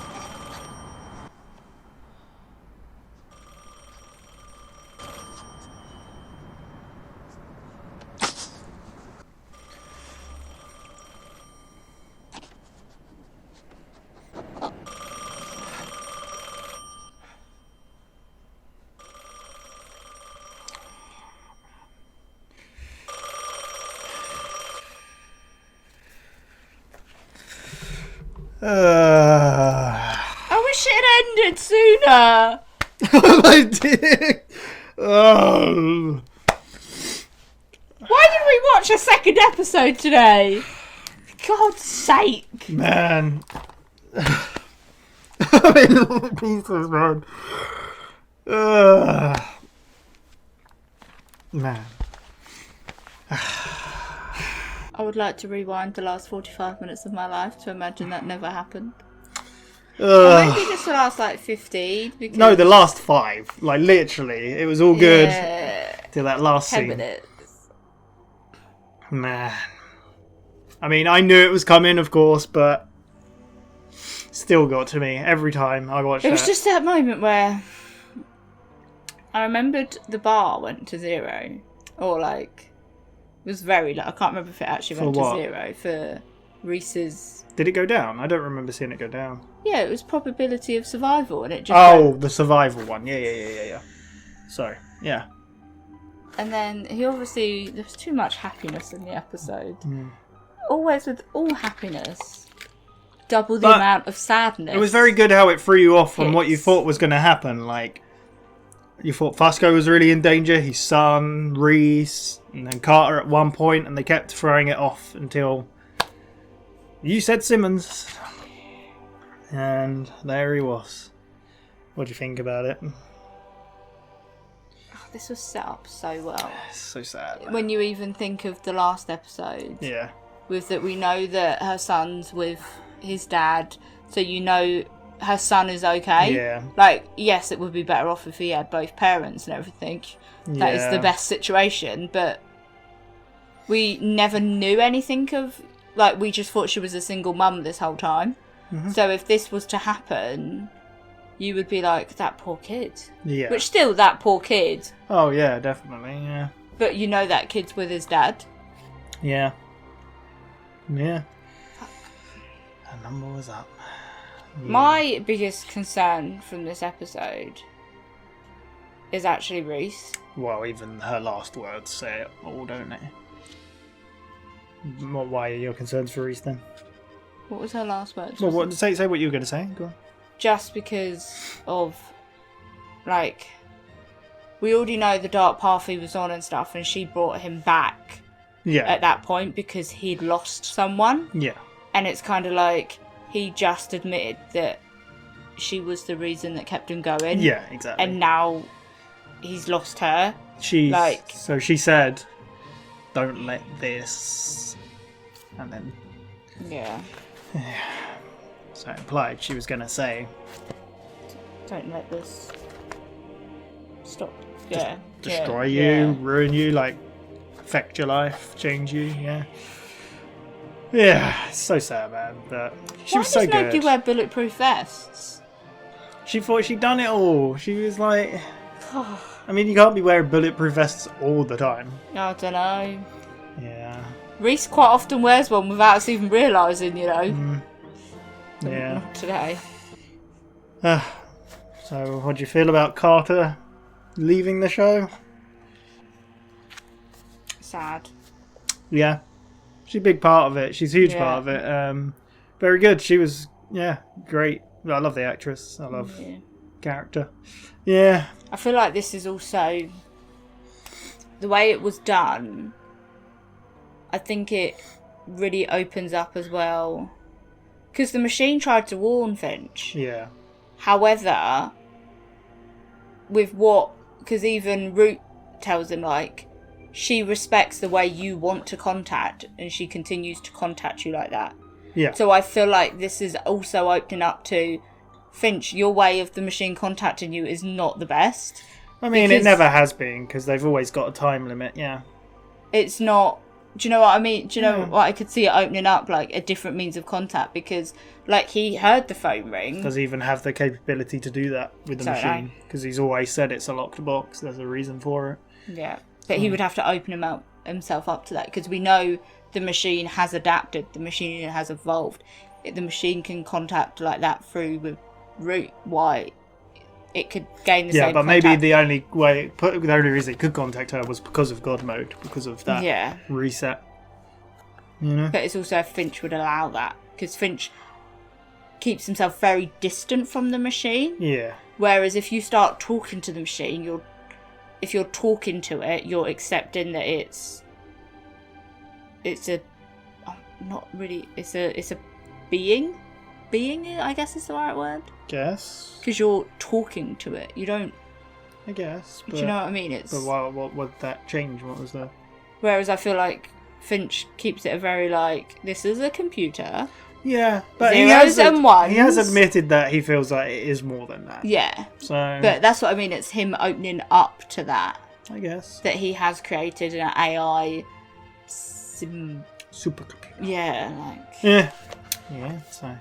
Speaker 3: I wish it had ended sooner.
Speaker 2: I did. Oh.
Speaker 3: Why did we watch a second episode today? God's sake.
Speaker 2: Man. I mean, pieces, man. Man.
Speaker 3: I would like to rewind the last 45 minutes of my life to imagine that never happened. Or maybe just the last like 15. Because
Speaker 2: No, the last 5. Like literally, it was all good till that last
Speaker 3: 10
Speaker 2: scene.
Speaker 3: minutes.
Speaker 2: Man. I mean, I knew it was coming, of course, but still got to me every time I watched
Speaker 3: It was
Speaker 2: that.
Speaker 3: just that moment where I remembered the bar went to 0. Or like, it was very low. I can't remember if it actually
Speaker 2: For
Speaker 3: went
Speaker 2: what?
Speaker 3: to 0 for Reese's.
Speaker 2: Did it go down? I don't remember seeing it go down.
Speaker 3: Yeah, it was probability of survival, and it just.
Speaker 2: Oh,
Speaker 3: went.
Speaker 2: the survival one. Yeah. Sorry. Yeah.
Speaker 3: And then he obviously there was too much happiness in the episode.
Speaker 2: Mm.
Speaker 3: Always with all happiness, double the
Speaker 2: But
Speaker 3: amount of sadness.
Speaker 2: It was very good how it threw you off from what you
Speaker 3: Hits.
Speaker 2: thought was going to happen. Like, you thought Fusco was really in danger, his son, Reese, and then Carter at one point, and they kept throwing it off until you said Simmons. And there he was. What do you think about it?
Speaker 3: This was set up so well.
Speaker 2: It's so sad.
Speaker 3: When you even think of the last episode,
Speaker 2: Yeah.
Speaker 3: with that we know that her son's with his dad, so you know her son is okay.
Speaker 2: Yeah.
Speaker 3: Like, yes, it would be better off if he had both parents and everything. That is
Speaker 2: Yeah.
Speaker 3: the best situation, but we never knew anything of, like, we just thought she was a single mum this whole time.
Speaker 2: Mhm.
Speaker 3: So if this was to happen, you would be like, that poor kid.
Speaker 2: Yeah.
Speaker 3: Which still, that poor kid.
Speaker 2: Oh, yeah, definitely, yeah.
Speaker 3: But you know that kid's with his dad.
Speaker 2: Yeah. Yeah. Her number was up. Yeah.
Speaker 3: My biggest concern from this episode is actually Reese.
Speaker 2: Well, even her last words say it all, don't they? Why are your concerns for Reese then?
Speaker 3: What was her last words?
Speaker 2: Well, say what you were going to say. Go on.
Speaker 3: Just because of, like, we already know the dark path he was on and stuff, and she brought him back at that point because he'd lost someone.
Speaker 2: Yeah.
Speaker 3: And it's kind of like he just admitted that she was the reason that kept him going.
Speaker 2: Yeah, exactly.
Speaker 3: And now he's lost her.
Speaker 2: So she said, "Don't let this," and then
Speaker 3: yeah.
Speaker 2: So it implied she was going to say,
Speaker 3: "Don't let this stop."
Speaker 2: Destroy you, ruin you, like affect your life, change you. Yeah. Yeah, it's so sad, man. But she was so good.
Speaker 3: Why does nobody wear bulletproof vests?
Speaker 2: She thought she'd done it all. She was like, I mean, you can't be wearing bulletproof vests all the time.
Speaker 3: I don't know.
Speaker 2: Yeah.
Speaker 3: Reese quite often wears one without us even realising, you know.
Speaker 2: Yeah.
Speaker 3: Not today.
Speaker 2: So, what do you feel about Carter leaving the show?
Speaker 3: Sad.
Speaker 2: Yeah. She's a big part of it. She's a huge part of it. Very good. She was, great. I love the actress. I love character. Yeah.
Speaker 3: I feel like this is also the way it was done. I think it really opens up as well. Because the machine tried to warn Finch.
Speaker 2: Yeah.
Speaker 3: However, because even Root tells him, like, she respects the way you want to contact, and she continues to contact you like that.
Speaker 2: Yeah.
Speaker 3: So I feel like this is also opening up to Finch, your way of the machine contacting you is not the best.
Speaker 2: I mean, it never has been, because they've always got a time limit, yeah.
Speaker 3: It's not... Do you know what I mean? Do you know what I could see it opening up, like, a different means of contact? Because, like, he heard the phone ring.
Speaker 2: Does he even have the capability to do that with the machine? Because he's always said it's a locked box. There's a reason for it.
Speaker 3: Yeah. But he would have to open himself up to that, because we know the machine has adapted, the machine has evolved. The machine can contact like that through with Root. Why it could gain the same
Speaker 2: but
Speaker 3: contact.
Speaker 2: maybe the only reason it could contact her was because of God mode, because of that reset. You know?
Speaker 3: But it's also if Finch would allow that, because Finch keeps himself very distant from the machine.
Speaker 2: Yeah.
Speaker 3: Whereas if you start talking to the machine, if you're talking to it, you're accepting that it's a being, I guess is the right word.
Speaker 2: Guess.
Speaker 3: Because you're talking to it. You don't...
Speaker 2: I guess.
Speaker 3: Do you know what I mean?
Speaker 2: But what would that change? What was the...
Speaker 3: Whereas I feel like Finch keeps it a very, like, this is a computer.
Speaker 2: Yeah, but
Speaker 3: zeros and ones.
Speaker 2: He has admitted that he feels like it is more than that.
Speaker 3: Yeah.
Speaker 2: So...
Speaker 3: But that's what I mean. It's him opening up to that.
Speaker 2: I guess.
Speaker 3: That he has created an AI...
Speaker 2: supercomputer.
Speaker 3: Yeah, like...
Speaker 2: Yeah. Yeah, so...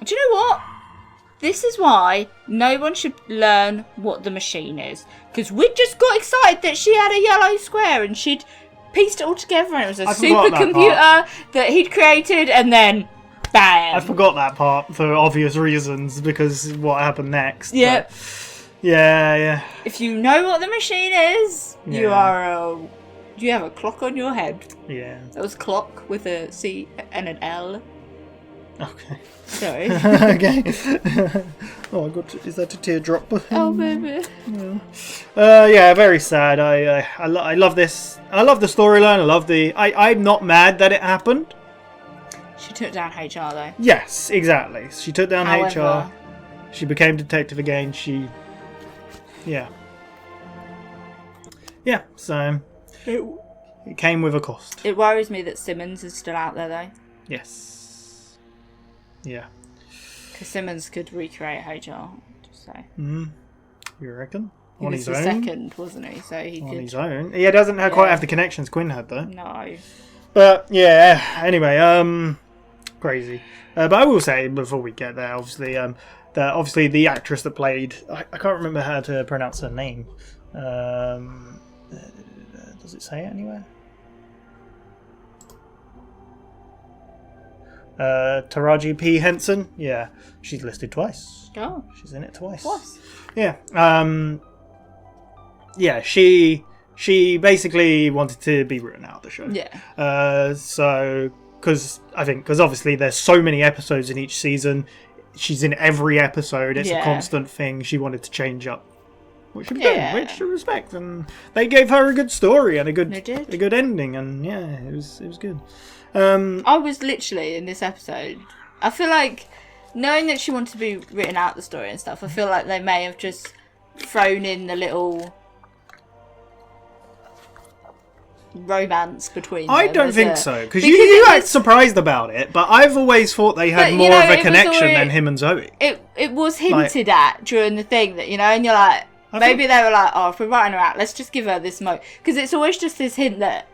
Speaker 3: Do you know what? This is why no one should learn what the machine is. Because we just got excited that she had a yellow square and she'd pieced it all together and it was a supercomputer that he'd created, and then bam!
Speaker 2: I forgot that part for obvious reasons because what happened next.
Speaker 3: Yep.
Speaker 2: Yeah.
Speaker 3: If you know what the machine is, you have a clock on your head.
Speaker 2: Yeah.
Speaker 3: That was clock with a C and an L.
Speaker 2: Okay.
Speaker 3: Sorry.
Speaker 2: Okay. Oh my god, is that a teardrop?
Speaker 3: Oh baby.
Speaker 2: Yeah, very sad. I love this. I love the storyline. I love the. I'm not mad that it happened.
Speaker 3: She took down HR though.
Speaker 2: Yes, exactly. She took down
Speaker 3: However,
Speaker 2: HR. She became detective again. Yeah. So it came with a cost.
Speaker 3: It worries me that Simmons is still out there though.
Speaker 2: Yes. Yeah.
Speaker 3: Because Simmons could recreate HR, just say.
Speaker 2: You reckon?
Speaker 3: He
Speaker 2: On
Speaker 3: was
Speaker 2: his
Speaker 3: the
Speaker 2: own?
Speaker 3: second, wasn't he? So he
Speaker 2: On
Speaker 3: could...
Speaker 2: his own. He doesn't quite have the connections Quinn had, though.
Speaker 3: No.
Speaker 2: But, yeah, anyway, crazy. But I will say, before we get there, obviously, that obviously the actress that played... I can't remember how to pronounce her name. Does it say it anywhere? Taraji P. Henson. Yeah, she's listed twice.
Speaker 3: Oh.
Speaker 2: She's in it twice.
Speaker 3: Twice.
Speaker 2: Yeah. Yeah, she she basically wanted to be written out of the show.
Speaker 3: Yeah.
Speaker 2: So, because obviously there's so many episodes in each season, she's in every episode. It's a constant thing. She wanted to change up what she was doing, which I respect. And they gave her a good story and a good ending. And yeah, it was good.
Speaker 3: I was literally in this episode. I feel like knowing that she wanted to be written out the story and stuff, I feel like they may have just thrown in the little romance between them.
Speaker 2: I don't think so, because you act surprised about it, but I've always thought they had more of a connection than him and Zoe.
Speaker 3: It was hinted at during the thing that, and you're like, maybe they were like, oh, if we're writing her out, let's just give her this because it's always just this hint that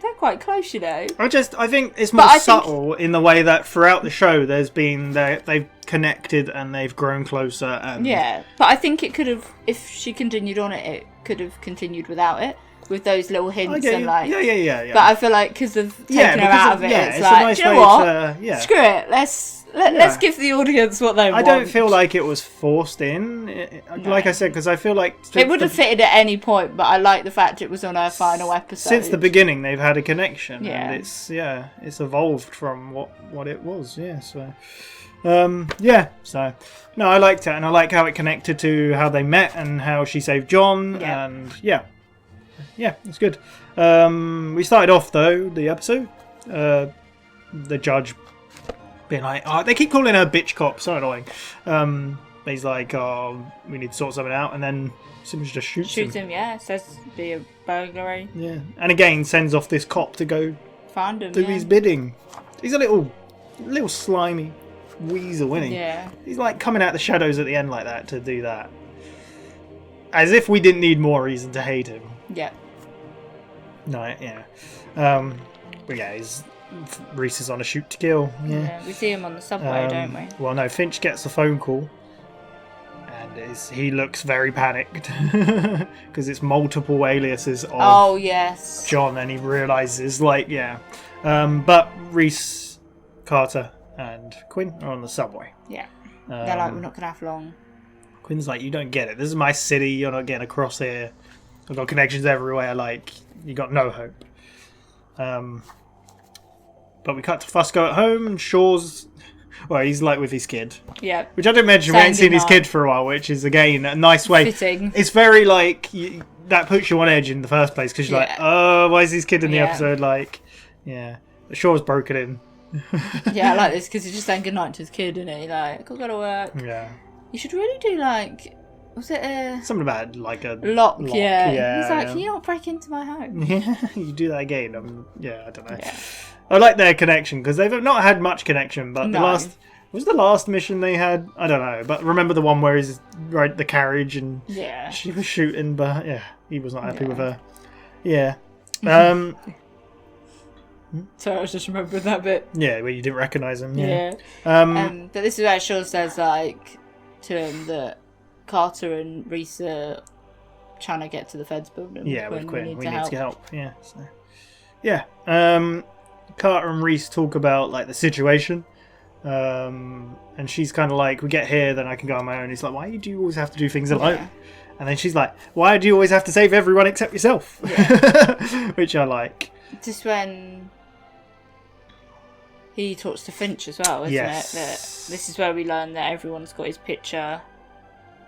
Speaker 3: they're quite close, I
Speaker 2: think it's more subtle in the way that throughout the show they've connected and they've grown closer. And
Speaker 3: yeah, but I think it could have, if she continued on it could have continued without it, with those little hints and like...
Speaker 2: Yeah.
Speaker 3: But I feel like because of taking her out of it, it's like,
Speaker 2: nice,
Speaker 3: do you know what? Screw it, let's give the audience what they want.
Speaker 2: I don't feel like it was forced in, like I said, because I feel like...
Speaker 3: It would have fitted at any point, but I like the fact it was on her final episode.
Speaker 2: Since the beginning, they've had a connection, and it's evolved from what it was, so... so... No, I liked it, and I like how it connected to how they met and how she saved John, and yeah, it's good. We started off, though, the episode, the judge being like, oh, they keep calling her bitch cop, so annoying. He's like, oh, we need to sort something out, and then Simmons just shoots him.
Speaker 3: Says be a burglary.
Speaker 2: Yeah, and again sends off this cop to go
Speaker 3: find him,
Speaker 2: do his bidding. He's a little slimy weasel, isn't he?
Speaker 3: Yeah.
Speaker 2: He's like coming out the shadows at the end like that to do that. As if we didn't need more reason to hate him.
Speaker 3: Yeah.
Speaker 2: No, yeah. But yeah, Reese is on a shoot to kill. Yeah.
Speaker 3: We see him on the subway, don't we?
Speaker 2: Well, no, Finch gets a phone call. And he looks very panicked. Because it's multiple aliases of John. And he realises, but Reese, Carter, and Quinn are on the subway.
Speaker 3: Yeah. They're like, we're not going to have long.
Speaker 2: Quinn's like, you don't get it. This is my city. You're not getting across here. I've got connections everywhere. You got no hope. But we cut to Fusco at home, and Shaw's... Well, he's with his kid.
Speaker 3: Yeah.
Speaker 2: Which I didn't mention, we hadn't seen his kid for a while, which is, again, a nice way.
Speaker 3: Fitting.
Speaker 2: It's very, that puts you on edge in the first place, because you're like, oh, why is his kid in the episode? Shaw's broken in.
Speaker 3: Yeah, I like this, because he's just saying goodnight to his kid, isn't he? I've got to work.
Speaker 2: Yeah.
Speaker 3: You should really do, was it a...
Speaker 2: Something about, a...
Speaker 3: Lock,
Speaker 2: yeah.
Speaker 3: He's like, can you not break into my home?
Speaker 2: Yeah, you do that again. I don't know. Yeah. I like their connection, because they've not had much connection, but the last mission they had? I don't know, but remember the one where he's the carriage and she was shooting, but he was not happy with her. Yeah.
Speaker 3: Sorry, I was just remembering that bit.
Speaker 2: Yeah, where you didn't recognise him. Yeah.
Speaker 3: But this is where Shaw says, to him that Carter and Reese are trying to get to the Feds building.
Speaker 2: Yeah, with Quinn. We need to get help. Yeah. So. Yeah. Carter and Reese talk about the situation. And she's kind of like, we get here, then I can go on my own. He's like, why do you always have to do things alone? Yeah. And then she's like, why do you always have to save everyone except yourself? Yeah. Which I like.
Speaker 3: Just when he talks to Finch as well, isn't it? That this is where we learn that everyone's got his picture.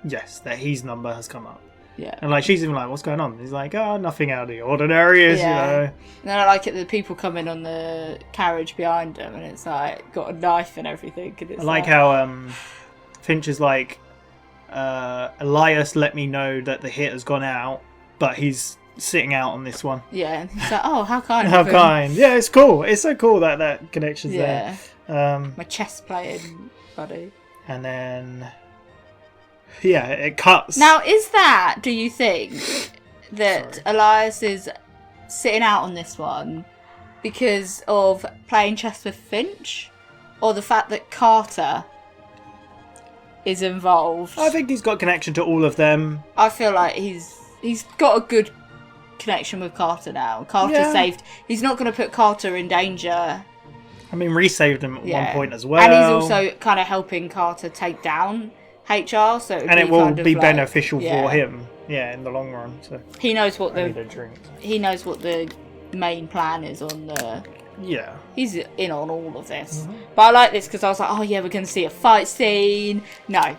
Speaker 2: Yes, that his number has come up.
Speaker 3: Yeah.
Speaker 2: And she's even like, what's going on? He's like, oh, nothing out of the ordinary, you know.
Speaker 3: And then I like it, the people come in on the carriage behind him, and it's got a knife and everything. And it's
Speaker 2: I like how Finch is like, Elias let me know that the hit has gone out, but he's sitting out on this one.
Speaker 3: Yeah, and he's like, oh, how kind.
Speaker 2: How kind. Yeah, it's cool. It's so cool that connection's there.
Speaker 3: My chess playing buddy.
Speaker 2: And then... Yeah, it cuts.
Speaker 3: Now, do you think that Elias is sitting out on this one because of playing chess with Finch? Or the fact that Carter is involved?
Speaker 2: I think he's got connection to all of them.
Speaker 3: I feel like he's got a good connection with Carter now. Carter saved... He's not going to put Carter in danger.
Speaker 2: I mean, Reese saved him at one point as well.
Speaker 3: And he's also kind of helping Carter take down HR, so
Speaker 2: And it will
Speaker 3: kind of
Speaker 2: be
Speaker 3: like,
Speaker 2: beneficial
Speaker 3: yeah.
Speaker 2: for him. Yeah, in the long run. So
Speaker 3: He knows what
Speaker 2: I need a drink.
Speaker 3: he knows what the main plan is on the.
Speaker 2: Yeah.
Speaker 3: He's in on all of this. But I like this because I was like, oh yeah, we're going to see a fight scene. No.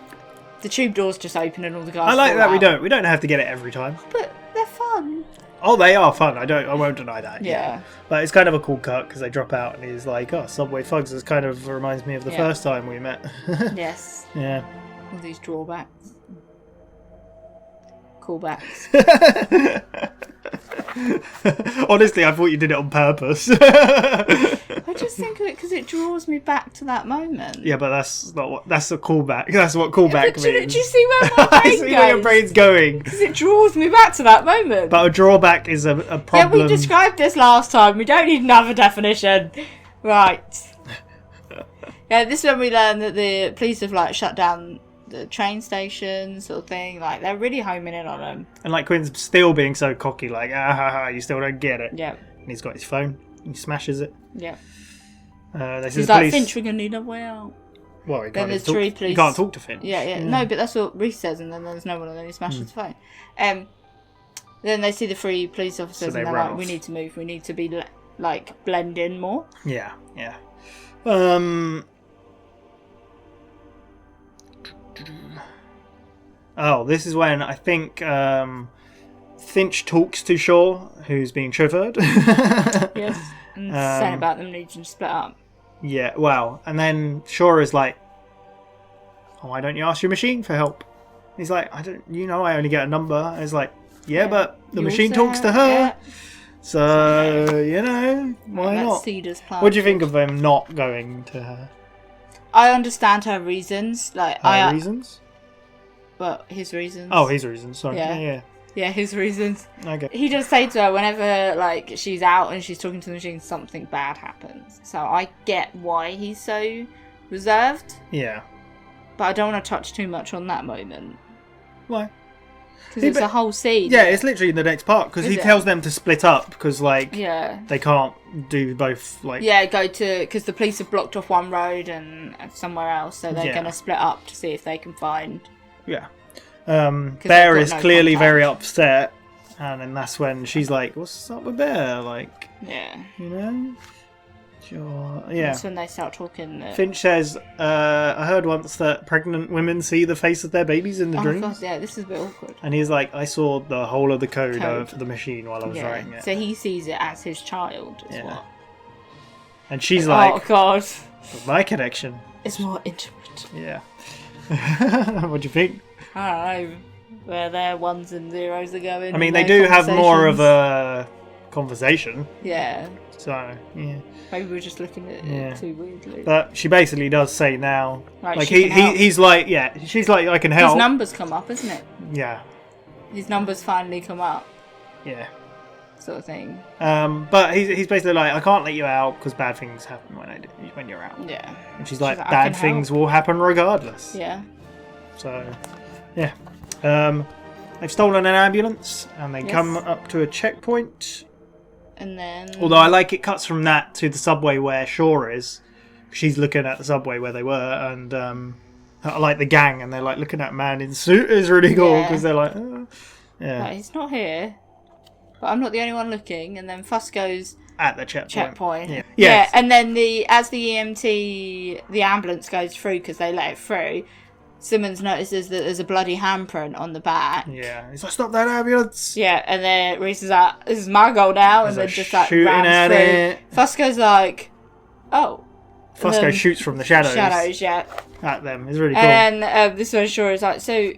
Speaker 3: The tube doors just open and all the guys
Speaker 2: I like
Speaker 3: fall
Speaker 2: that
Speaker 3: out.
Speaker 2: we don't have to get it every time.
Speaker 3: But they're fun.
Speaker 2: Oh, they are fun. I won't deny that.
Speaker 3: Yeah.
Speaker 2: But it's kind of a cool cut because they drop out and he's like, oh, Subway Thugs. This kind of reminds me of the
Speaker 3: Yeah.
Speaker 2: first time we met.
Speaker 3: Yes.
Speaker 2: Yeah.
Speaker 3: All these drawbacks. Callbacks.
Speaker 2: Honestly, I thought you did it on purpose.
Speaker 3: I just think of it because it draws me back to that moment.
Speaker 2: Yeah, but that's not what. That's a callback. That's what callback
Speaker 3: But
Speaker 2: means.
Speaker 3: do you see where my
Speaker 2: I
Speaker 3: brain
Speaker 2: see where your
Speaker 3: goes?
Speaker 2: brain's going.
Speaker 3: Because it draws me back to that moment.
Speaker 2: But a drawback is a
Speaker 3: Yeah,
Speaker 2: problem.
Speaker 3: we described this last time. We don't need another definition. Right. Yeah, this is when we learn that the police have like shut down the train station sort of thing. Like they're really homing in on them.
Speaker 2: And like Quinn's still being so cocky, like you still don't get it.
Speaker 3: Yeah.
Speaker 2: And he's got his phone. He smashes it.
Speaker 3: Yeah.
Speaker 2: They see
Speaker 3: He's
Speaker 2: the
Speaker 3: like,
Speaker 2: police.
Speaker 3: Finch, we're gonna need a way out.
Speaker 2: Well, he
Speaker 3: Then
Speaker 2: can't,
Speaker 3: there's
Speaker 2: talk,
Speaker 3: three
Speaker 2: he
Speaker 3: police.
Speaker 2: can't talk to Finch.
Speaker 3: Yeah. No, but that's what Reese says, and then there's no one, and then he smashes the phone. Then they see the three police officers,
Speaker 2: So they
Speaker 3: and they're
Speaker 2: run
Speaker 3: like,
Speaker 2: off.
Speaker 3: "We need to move. We need to be like blend in more."
Speaker 2: Yeah. Oh, this is when I think Finch talks to Shaw, who's being chauffeured.
Speaker 3: Yes. And saying about them needing to split up.
Speaker 2: Yeah, well, and then Shaw is like, oh, why don't you ask your machine for help? He's like, I only get a number. And he's like, yeah, but the
Speaker 3: You
Speaker 2: machine
Speaker 3: also
Speaker 2: talks to
Speaker 3: have-
Speaker 2: her.
Speaker 3: yeah.
Speaker 2: So, why
Speaker 3: That's
Speaker 2: not?
Speaker 3: Cedar's plan.
Speaker 2: What do you think of him not going to her?
Speaker 3: I understand her reasons. Like
Speaker 2: Reasons?
Speaker 3: Well, his reasons.
Speaker 2: Oh, his reasons, sorry.
Speaker 3: Yeah. Yeah, his reasons.
Speaker 2: Okay.
Speaker 3: He does say to her whenever like she's out and she's talking to the machine, something bad happens. So I get why he's so reserved,
Speaker 2: Yeah.
Speaker 3: but I don't want to touch too much on that moment
Speaker 2: Why?
Speaker 3: because it's a whole scene.
Speaker 2: Yeah, it's literally in the next part because he
Speaker 3: Is it?
Speaker 2: tells them to split up because
Speaker 3: Yeah.
Speaker 2: they can't do both
Speaker 3: Yeah, go to because the police have blocked off one road and somewhere else, so they're
Speaker 2: Yeah.
Speaker 3: gonna split up to see if they can find.
Speaker 2: Yeah.
Speaker 3: they've
Speaker 2: Bear
Speaker 3: got
Speaker 2: is
Speaker 3: no
Speaker 2: clearly
Speaker 3: contact.
Speaker 2: very upset, and then that's when she's like, "What's up with Bear?" Like,
Speaker 3: Yeah.
Speaker 2: Sure. Yeah.
Speaker 3: That's when they start talking.
Speaker 2: Finch says, "I heard once that pregnant women see the face of their babies in the
Speaker 3: Oh
Speaker 2: dreams."
Speaker 3: god, yeah, this is a bit awkward.
Speaker 2: And he's like, "I saw the whole of the code of the machine while I was writing it."
Speaker 3: So he sees it as his child. Is what?
Speaker 2: And she's
Speaker 3: Oh
Speaker 2: like,
Speaker 3: god,
Speaker 2: "My connection."
Speaker 3: it's more intimate.
Speaker 2: Yeah. What do you think?
Speaker 3: I don't know where their ones and zeros are going.
Speaker 2: I mean,
Speaker 3: in
Speaker 2: they
Speaker 3: their
Speaker 2: do have more of
Speaker 3: conversations.
Speaker 2: a conversation.
Speaker 3: Yeah.
Speaker 2: So, yeah.
Speaker 3: Maybe we're just looking at
Speaker 2: Yeah.
Speaker 3: it too weirdly.
Speaker 2: But she basically does say now,
Speaker 3: Right,
Speaker 2: like
Speaker 3: she can help.
Speaker 2: he's like, yeah, she's like, I can help.
Speaker 3: His numbers come up, isn't it?
Speaker 2: Yeah,
Speaker 3: His numbers finally come up,
Speaker 2: yeah.
Speaker 3: sort of thing.
Speaker 2: But he's basically like, I can't let you out because bad things happen when you're out.
Speaker 3: Yeah.
Speaker 2: And she's like,
Speaker 3: "I
Speaker 2: bad
Speaker 3: can
Speaker 2: things
Speaker 3: help."
Speaker 2: will happen regardless.
Speaker 3: Yeah.
Speaker 2: So, yeah. They've stolen an ambulance and they
Speaker 3: Yes.
Speaker 2: come up to a checkpoint.
Speaker 3: And then.
Speaker 2: Although I like it cuts from that to the subway where Shaw is. She's looking at the subway where they were, and I like the gang, and they're like looking at a man in suit is really cool
Speaker 3: Yeah.
Speaker 2: because they're like, oh. Yeah,
Speaker 3: Right, he's not here, but I'm not the only one looking. And then Fuss goes
Speaker 2: at the checkpoint.
Speaker 3: Yeah.
Speaker 2: Yes.
Speaker 3: And then as the EMT, the ambulance goes through because they let it through. Simmons notices that there's a bloody handprint on the back.
Speaker 2: Yeah, he's like, stop that ambulance.
Speaker 3: Yeah, and then Reese is like, this is my goal now, and then just like
Speaker 2: shooting
Speaker 3: rams
Speaker 2: at
Speaker 3: through.
Speaker 2: it.
Speaker 3: Fusco's like, oh. And
Speaker 2: Fusco
Speaker 3: then-
Speaker 2: shoots from the shadows.
Speaker 3: Shadows, yeah.
Speaker 2: At them. It's really cool.
Speaker 3: And then this one Shaw is like, so,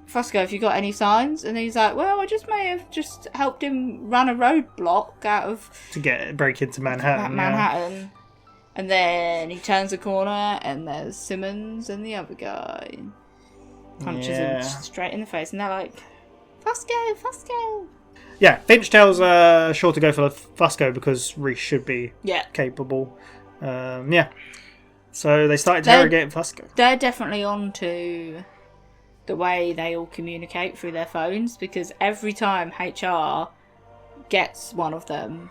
Speaker 3: Fusco, have you got any signs? And he's like, well, I just may have just helped him run a roadblock out of
Speaker 2: to break into Manhattan.
Speaker 3: Manhattan. And then he turns the corner and there's Simmons and the other guy. Punches him straight in the face and they're like, Fusco!
Speaker 2: Yeah, Finch tells Shaw to go for Fusco because Reese should be capable. Yeah. So they start interrogating Fusco.
Speaker 3: They're definitely on to the way they all communicate through their phones because every time HR gets one of them,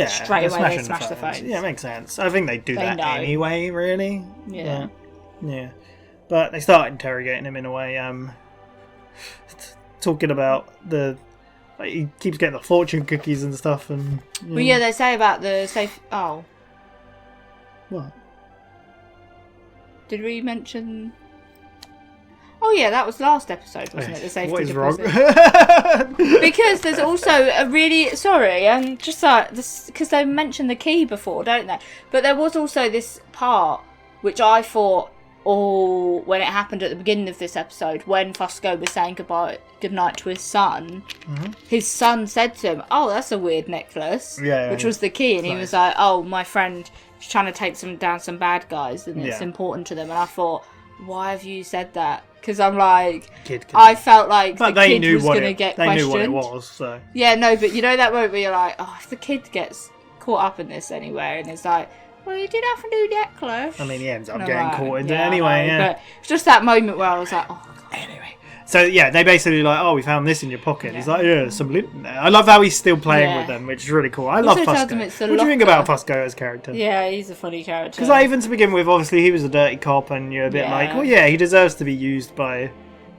Speaker 3: straight away they smash the phones.
Speaker 2: Yeah, it makes sense. I think they do
Speaker 3: They
Speaker 2: that
Speaker 3: know.
Speaker 2: anyway, really.
Speaker 3: Yeah.
Speaker 2: Yeah. But they start interrogating him in a way, talking about like, he keeps getting the fortune cookies and stuff, and
Speaker 3: Well, yeah, they say about the safe. Oh,
Speaker 2: what?
Speaker 3: Did we mention? Oh yeah, that was last episode, wasn't it? The safety
Speaker 2: What is
Speaker 3: deposit.
Speaker 2: wrong?
Speaker 3: Because there's also a really just like this, because they mentioned the key before, don't they? But there was also this part which I thought, when it happened at the beginning of this episode, when Fusco was saying goodnight to his son, his son said to him, "Oh, that's a weird necklace," which was the key, and he was like, "Oh, my friend is trying to take down some bad guys, and it's important to them." And I thought, why have you said that? Because I'm like, I felt like the kid was going to get questioned.
Speaker 2: They knew what it was, so.
Speaker 3: Yeah, no, but you know that moment where you're like, oh, if the kid gets caught up in this anywhere, and it's like, well, you did have a new necklace.
Speaker 2: I mean, he ends up
Speaker 3: And
Speaker 2: getting
Speaker 3: I'm
Speaker 2: caught in it
Speaker 3: I
Speaker 2: anyway,
Speaker 3: know, But it's just that moment where I was like, oh, God.
Speaker 2: Anyway. So, yeah, they basically like, oh, we found this in your pocket. He's like, yeah, some loot in there. I love how he's still playing with them, which is really cool. I love Fusco. What do you think about Fusco as character?
Speaker 3: Yeah, he's a funny character.
Speaker 2: Because like, even to begin with, obviously, he was a dirty cop, and you're a bit like, well, yeah, he deserves to be used by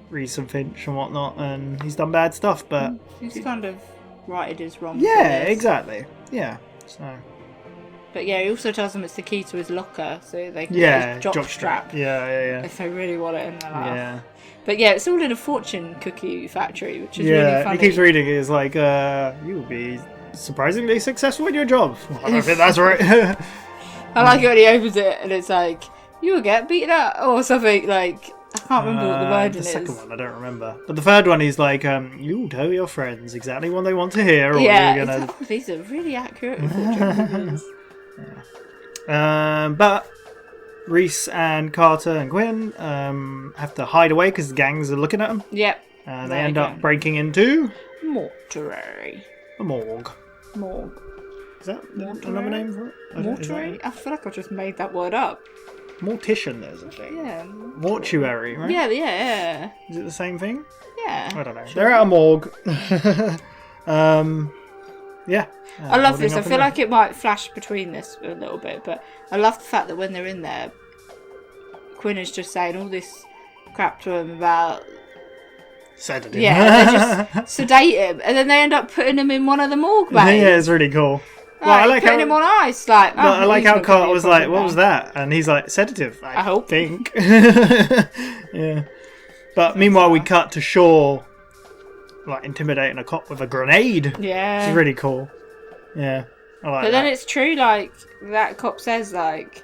Speaker 2: Reese and Finch and whatnot, and he's done bad stuff, but...
Speaker 3: He's kind of righted his wrong.
Speaker 2: Yeah, exactly. Yeah, so...
Speaker 3: But yeah, he also tells them it's the key to his locker, so they can get his jock strap.
Speaker 2: Yeah.
Speaker 3: If they really want it in their life.
Speaker 2: Yeah.
Speaker 3: But yeah, it's all in a fortune cookie factory, which is really funny.
Speaker 2: He keeps reading it. It's like, you will be surprisingly successful in your job. Well, I don't think that's right.
Speaker 3: I like it when he opens it and it's like, you will get beaten up or something like... I can't remember what the word is.
Speaker 2: The second one, I don't remember. But the third one is like, you will tell your friends exactly what they want to hear. Or you're gonna...
Speaker 3: these are really accurate fortune cookies.
Speaker 2: But Reese and Carter and Gwen have to hide away because the gangs are looking at them.
Speaker 3: Yep.
Speaker 2: And they end up breaking into...
Speaker 3: Mortuary.
Speaker 2: A morgue.
Speaker 3: Morgue.
Speaker 2: Is that another name for it?
Speaker 3: Mortuary? I feel like I just made that word up.
Speaker 2: Mortician, there's a thing.
Speaker 3: Yeah.
Speaker 2: Mortuary, right?
Speaker 3: Yeah.
Speaker 2: Is it the same thing?
Speaker 3: Yeah.
Speaker 2: I don't know. They're at a morgue. Yeah.
Speaker 3: I love this. I feel like it might flash between this a little bit, but I love the fact that when they're in there, Quinn is just saying all this crap to him about
Speaker 2: sedative.
Speaker 3: Yeah, they just sedate him, and then they end up putting him in one of the morgue bags.
Speaker 2: Yeah, it's really cool.
Speaker 3: Well, I like putting him on ice. Like,
Speaker 2: I like how Carter was like, "What was that?" And he's like, "Sedative." I
Speaker 3: hope.
Speaker 2: Think. Yeah. But meanwhile, we cut to Shaw, like intimidating a cop with a grenade.
Speaker 3: Yeah.
Speaker 2: Which is really cool. Yeah. I like
Speaker 3: but then
Speaker 2: that.
Speaker 3: it's true, like that cop says, like,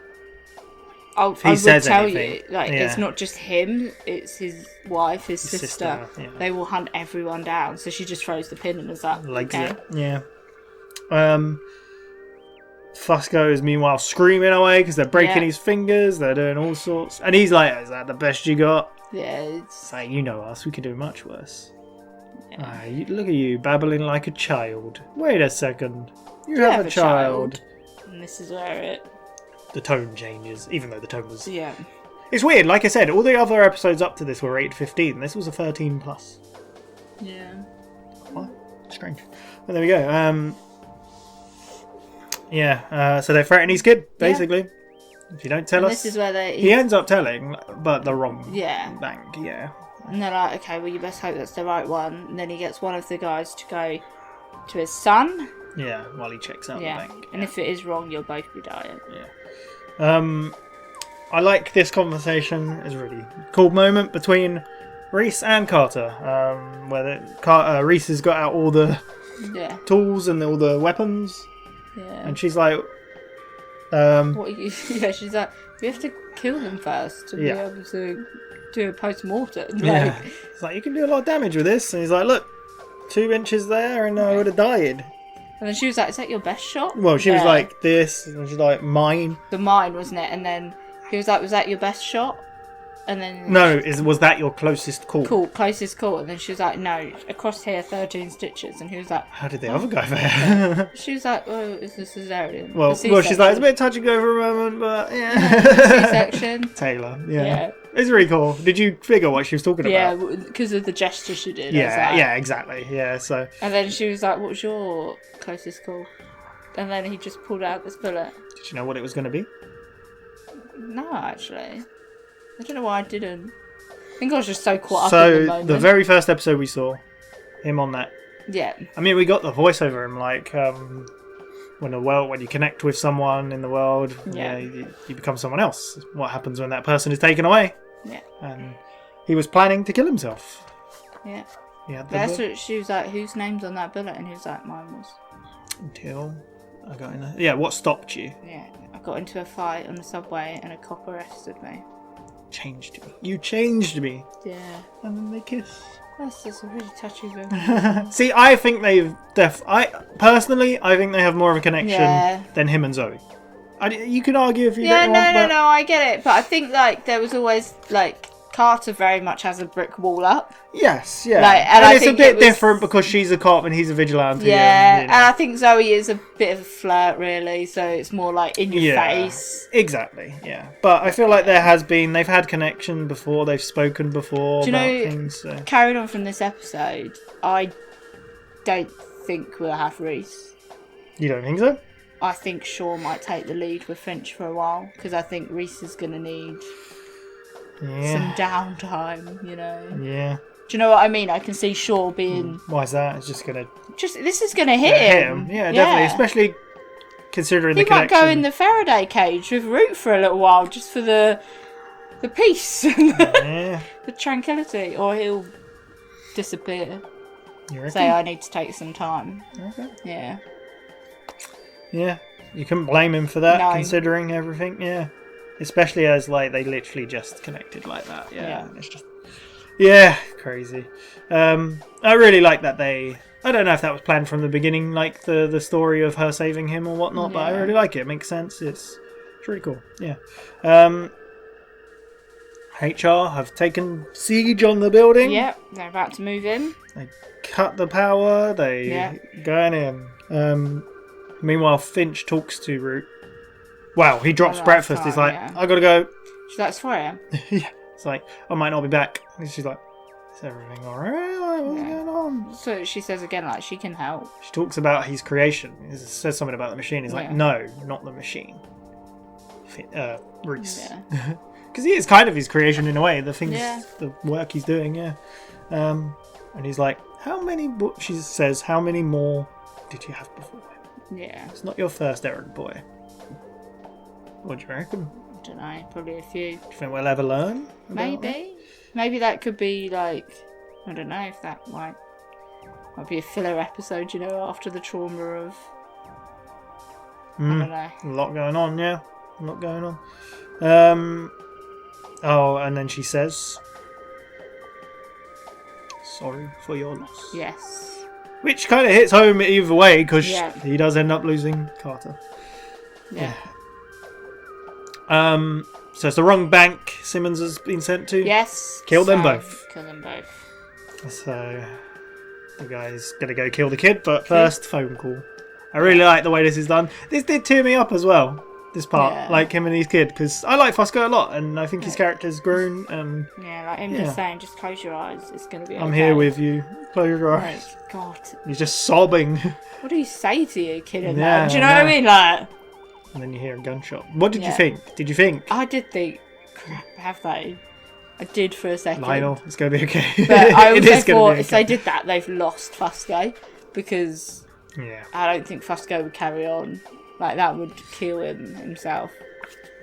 Speaker 3: I would
Speaker 2: says
Speaker 3: tell
Speaker 2: anything.
Speaker 3: you, like, it's not just him; it's his wife, his sister.
Speaker 2: Yeah.
Speaker 3: They will hunt everyone down. So she just throws the pin and is like,
Speaker 2: Legs
Speaker 3: okay.
Speaker 2: it. Yeah. Fusco is meanwhile screaming away because they're breaking his fingers. They're doing all sorts, and he's like, "Is that the best you got?"
Speaker 3: Yeah. It's
Speaker 2: like, you know us. We could do much worse. Yeah. Look at you babbling like a child. Wait a second. You have a child.
Speaker 3: And this is where
Speaker 2: the tone changes, even though the tone was...
Speaker 3: Yeah.
Speaker 2: It's weird, like I said, all the other episodes up to this were rated 15. This was a 13 plus.
Speaker 3: Yeah.
Speaker 2: What? Strange. But there we go. So they threaten his kid, basically. Yeah. If you don't tell us...
Speaker 3: This is where
Speaker 2: he ends up telling, but the wrong bank,
Speaker 3: And they're like, okay, well, you best hope that's the right one. And then he gets one of the guys to go to his son.
Speaker 2: Yeah, while he checks out the bank.
Speaker 3: And if it is wrong, you'll both be dying.
Speaker 2: Yeah. I like this conversation. It's a really cool moment between Reese and Carter, where Reese has got out all the tools and all the weapons.
Speaker 3: Yeah.
Speaker 2: And she's like...
Speaker 3: she's like, we have to kill them first to be able to do a post-mortem.
Speaker 2: Yeah. It's like, you can do a lot of damage with this. And he's like, look, 2 inches there and I would have died.
Speaker 3: And then she was like, is that your best shot?
Speaker 2: Well, she was like, this. And she's like, mine.
Speaker 3: The mine, wasn't it? And then he was like, was that your best shot? And then...
Speaker 2: No, was that your closest call?
Speaker 3: Closest call. And then she was like, no, across here, 13 stitches. And he was like...
Speaker 2: How did the other guy fare?
Speaker 3: She was like, oh, it's a cesarean.
Speaker 2: Well, she's like, it's a bit touch and go for a moment, but
Speaker 3: C-section.
Speaker 2: Taylor, yeah. It's really cool. Did you figure what she was talking about?
Speaker 3: Yeah, because of the gesture she did.
Speaker 2: Yeah, exactly. Yeah, so...
Speaker 3: And then she was like, what was your closest call? And then he just pulled out this bullet.
Speaker 2: Did you know what it was going to be?
Speaker 3: No, actually. I don't know why I didn't. I think I was just so caught up in the
Speaker 2: So
Speaker 3: moment.
Speaker 2: the very first episode we saw him on that.
Speaker 3: Yeah.
Speaker 2: I mean, we got the voiceover him like when you connect with someone in the world,
Speaker 3: Yeah.
Speaker 2: you become someone else. What happens when that person is taken away?
Speaker 3: Yeah.
Speaker 2: And he was planning to kill himself.
Speaker 3: Yeah.
Speaker 2: Yeah.
Speaker 3: That's what she was like, whose name's on that bullet? And he was like, mine was.
Speaker 2: Until I got in there. Yeah, what stopped you?
Speaker 3: Yeah. I got into a fight on the subway and a cop arrested me.
Speaker 2: Changed me. You changed me.
Speaker 3: Yeah.
Speaker 2: And then they kiss.
Speaker 3: That's just a really touchy moment.
Speaker 2: See, I think they've I think they have more of a connection than him and Zoe. You can argue if you don't want, but...
Speaker 3: No, I get it. But I think, like, there was always, like, Carter very much has a brick wall up.
Speaker 2: Yes, yeah.
Speaker 3: Like,
Speaker 2: and
Speaker 3: I
Speaker 2: it's a
Speaker 3: think
Speaker 2: bit different because she's a cop and he's a vigilante.
Speaker 3: Yeah,
Speaker 2: and
Speaker 3: I think Zoe is a bit of a flirt, really, so it's more like in your face.
Speaker 2: Exactly, yeah. But I feel like they've had connection before, they've spoken before
Speaker 3: Do you
Speaker 2: about
Speaker 3: know,
Speaker 2: things. So.
Speaker 3: carrying on from this episode, I don't think we'll have Reese.
Speaker 2: You don't think so?
Speaker 3: I think Shaw might take the lead with Finch for a while, because I think Reese is going to need some downtime, you know?
Speaker 2: Yeah.
Speaker 3: Do you know what I mean? I can see Shaw being...
Speaker 2: Why is that? It's just going to...
Speaker 3: This is going to hit him.
Speaker 2: Yeah, definitely. Especially considering
Speaker 3: he
Speaker 2: the
Speaker 3: might
Speaker 2: connection.
Speaker 3: go in the Faraday cage with Root for a little while, just for the peace. The tranquility. Or he'll disappear.
Speaker 2: You reckon?
Speaker 3: Say, I need to take some time.
Speaker 2: Okay.
Speaker 3: Yeah.
Speaker 2: Yeah. You couldn't blame him for that,
Speaker 3: No.
Speaker 2: considering everything, yeah. Especially as, like, they literally just connected like that. Yeah. It's just... Yeah, crazy. I really like that they... I don't know if that was planned from the beginning, like the story of her saving him or whatnot, but I
Speaker 3: Yeah.
Speaker 2: really like it. It makes sense. It's really cool. Yeah. HR have taken siege on the building.
Speaker 3: Yep, they're about to move in.
Speaker 2: They cut the power. They going in. Meanwhile, Finch talks to Root. Wow, he drops breakfast. He's like, I gotta go.
Speaker 3: She's like, it's 4 a.m.
Speaker 2: Yeah. It's like, I might not be back. And she's like, is everything alright? Like, what's going on?
Speaker 3: So she says again, like, she can help.
Speaker 2: She talks about his creation. He says something about the machine. He's like, no, not the machine. Reese. Because he is kind of his creation in a way. The things, the work he's doing, and he's like, she says, how many more did you have before?
Speaker 3: Yeah.
Speaker 2: It's not your first errand, boy. What do you reckon?
Speaker 3: I don't know, probably a few.
Speaker 2: Do you think we'll ever learn?
Speaker 3: Maybe. Maybe that could be like, I don't know if that might be a filler episode, you know, after the trauma of... I don't know.
Speaker 2: A lot going on, yeah. A lot going on. Oh, and then she says, sorry for your loss.
Speaker 3: Yes.
Speaker 2: Which kind of hits home either way, because he does end up losing Carter.
Speaker 3: Yeah.
Speaker 2: So it's the wrong bank Simmons has been sent to.
Speaker 3: Yes.
Speaker 2: Kill them both.
Speaker 3: Kill them both.
Speaker 2: So the guy's going to go kill the kid, but first, phone call. I really like the way this is done. This did tear me up as well, this part, like him and his kid, because I like Fusco a lot, and I think his character's grown. And
Speaker 3: yeah, like him just saying, just close your eyes, it's going to be okay.
Speaker 2: I'm here with you. Close your eyes.
Speaker 3: Like, God.
Speaker 2: He's just sobbing.
Speaker 3: What do you say to your kid in that? Do you know what I mean? Like...
Speaker 2: And then you hear a gunshot. What did you think? Did you think?
Speaker 3: I did think, crap, have they? I did for a second.
Speaker 2: Lionel, it's going to be okay.
Speaker 3: But I also
Speaker 2: thought
Speaker 3: thought if they did that, they've lost Fusco. Because I don't think Fusco would carry on. Like, that would kill him himself.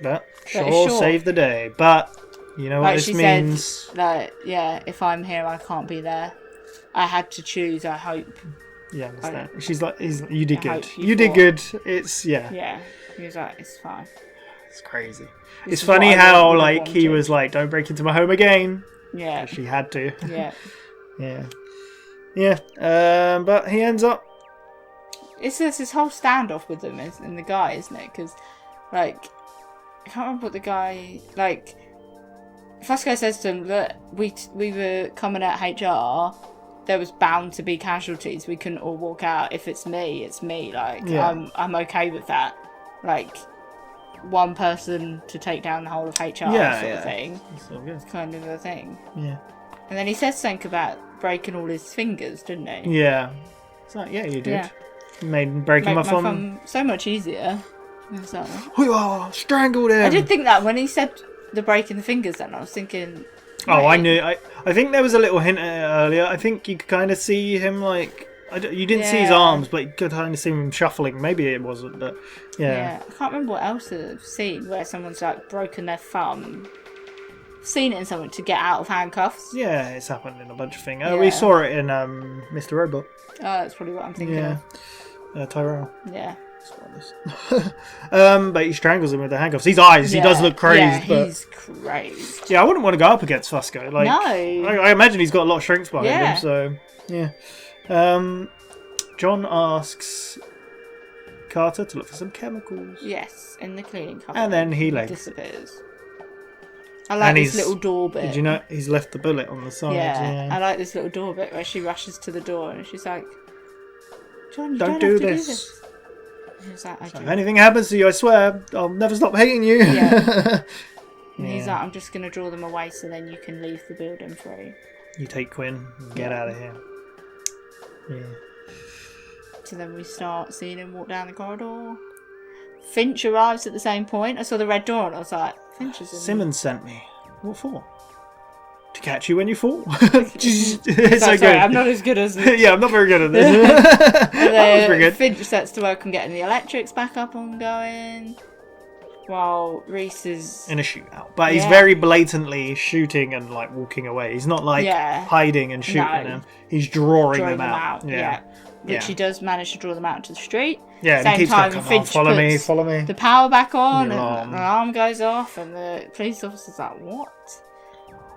Speaker 2: But Shaw saved the day. But you know what
Speaker 3: like
Speaker 2: this means?
Speaker 3: Said, if I'm here, I can't be there. I had to choose, I hope.
Speaker 2: Yeah, I understand. She's like, you did good.
Speaker 3: You
Speaker 2: did good. It's,
Speaker 3: Yeah, he was like, it's fine.
Speaker 2: It's crazy. It's funny how, like, he was like, don't break into my home again.
Speaker 3: Yeah.
Speaker 2: She had to.
Speaker 3: Yeah.
Speaker 2: Yeah. But he ends up...
Speaker 3: It's this whole standoff with them and the guy, isn't it? Because, like, I can't remember what the guy... Like, Fusco says to him, look, we were coming at HR... There was bound to be casualties. We couldn't all walk out. If it's me, it's me. Like, I'm okay with that. Like, one person to take down the whole of HR sort of thing.
Speaker 2: That's all good.
Speaker 3: It's kind of a thing.
Speaker 2: Yeah.
Speaker 3: And then he says something about breaking all his fingers, didn't he?
Speaker 2: Yeah. It's like, yeah, you did. Yeah. Made breaking my thumb
Speaker 3: so much easier. It's like,
Speaker 2: strangled him.
Speaker 3: I did think that when he said the breaking the fingers then. I was thinking...
Speaker 2: Oh, I
Speaker 3: wait.
Speaker 2: knew. I think there was a little hint at it earlier. I think you could kind of see him like... you didn't see his
Speaker 3: Yeah.
Speaker 2: arms, but you could kind of see him shuffling. Maybe it wasn't, but yeah.
Speaker 3: I can't remember what else I've seen where someone's like broken their thumb. Seen it in someone to get out of handcuffs.
Speaker 2: Yeah, it's happened in a bunch of things.
Speaker 3: Yeah.
Speaker 2: We saw it in Mr. Robot.
Speaker 3: Oh, that's probably what I'm thinking of.
Speaker 2: Tyrell.
Speaker 3: Yeah.
Speaker 2: But he strangles him with the handcuffs. His eyes, he does look crazed.
Speaker 3: Yeah,
Speaker 2: but
Speaker 3: he's crazed.
Speaker 2: yeah, I wouldn't want to go up against Fusco. Like,
Speaker 3: No.
Speaker 2: I imagine he's got a lot of strength behind
Speaker 3: Yeah.
Speaker 2: him. So yeah. John asks Carter to look for some chemicals.
Speaker 3: Yes, in the cleaning cupboard.
Speaker 2: And then he legs.
Speaker 3: Disappears. I like
Speaker 2: And
Speaker 3: this
Speaker 2: he's-
Speaker 3: little door bit.
Speaker 2: Did you know he's left the bullet on the side?
Speaker 3: Yeah, I like this little door bit where she rushes to the door and she's like, John, you
Speaker 2: Don't
Speaker 3: don't
Speaker 2: do
Speaker 3: have to
Speaker 2: this.
Speaker 3: do this. And he's like, I
Speaker 2: If
Speaker 3: do.
Speaker 2: anything happens to you, I swear, I'll never stop hating you.
Speaker 3: Yeah. And he's
Speaker 2: Yeah.
Speaker 3: like, I'm just going to draw them away so then you can leave the building free.
Speaker 2: You take Quinn and get out of here. Yeah.
Speaker 3: So then we start seeing him walk down the corridor. Finch arrives at the same point. I saw the red door and I was like, Finch is in
Speaker 2: Simmons sent me. What for? To catch you when you fall. It's so
Speaker 3: Sorry,
Speaker 2: good.
Speaker 3: I'm not as good as...
Speaker 2: Yeah, I'm not very good at this.
Speaker 3: And
Speaker 2: That was
Speaker 3: then
Speaker 2: pretty good.
Speaker 3: Finch sets to work on getting the electrics back up and going. While Reese is...
Speaker 2: In a shootout. But he's
Speaker 3: Yeah.
Speaker 2: very blatantly shooting and like walking away. He's not like
Speaker 3: Yeah.
Speaker 2: hiding and shooting
Speaker 3: No.
Speaker 2: them. He's drawing
Speaker 3: drawing
Speaker 2: them out.
Speaker 3: Yeah. Which he does manage to draw them out into the street.
Speaker 2: Yeah, and
Speaker 3: Same
Speaker 2: he keeps
Speaker 3: time,
Speaker 2: going, come on,
Speaker 3: Finch
Speaker 2: follow me,
Speaker 3: puts
Speaker 2: follow me.
Speaker 3: the power back on,
Speaker 2: The
Speaker 3: and
Speaker 2: alarm.
Speaker 3: the alarm goes off, and the police officer's like, "What?"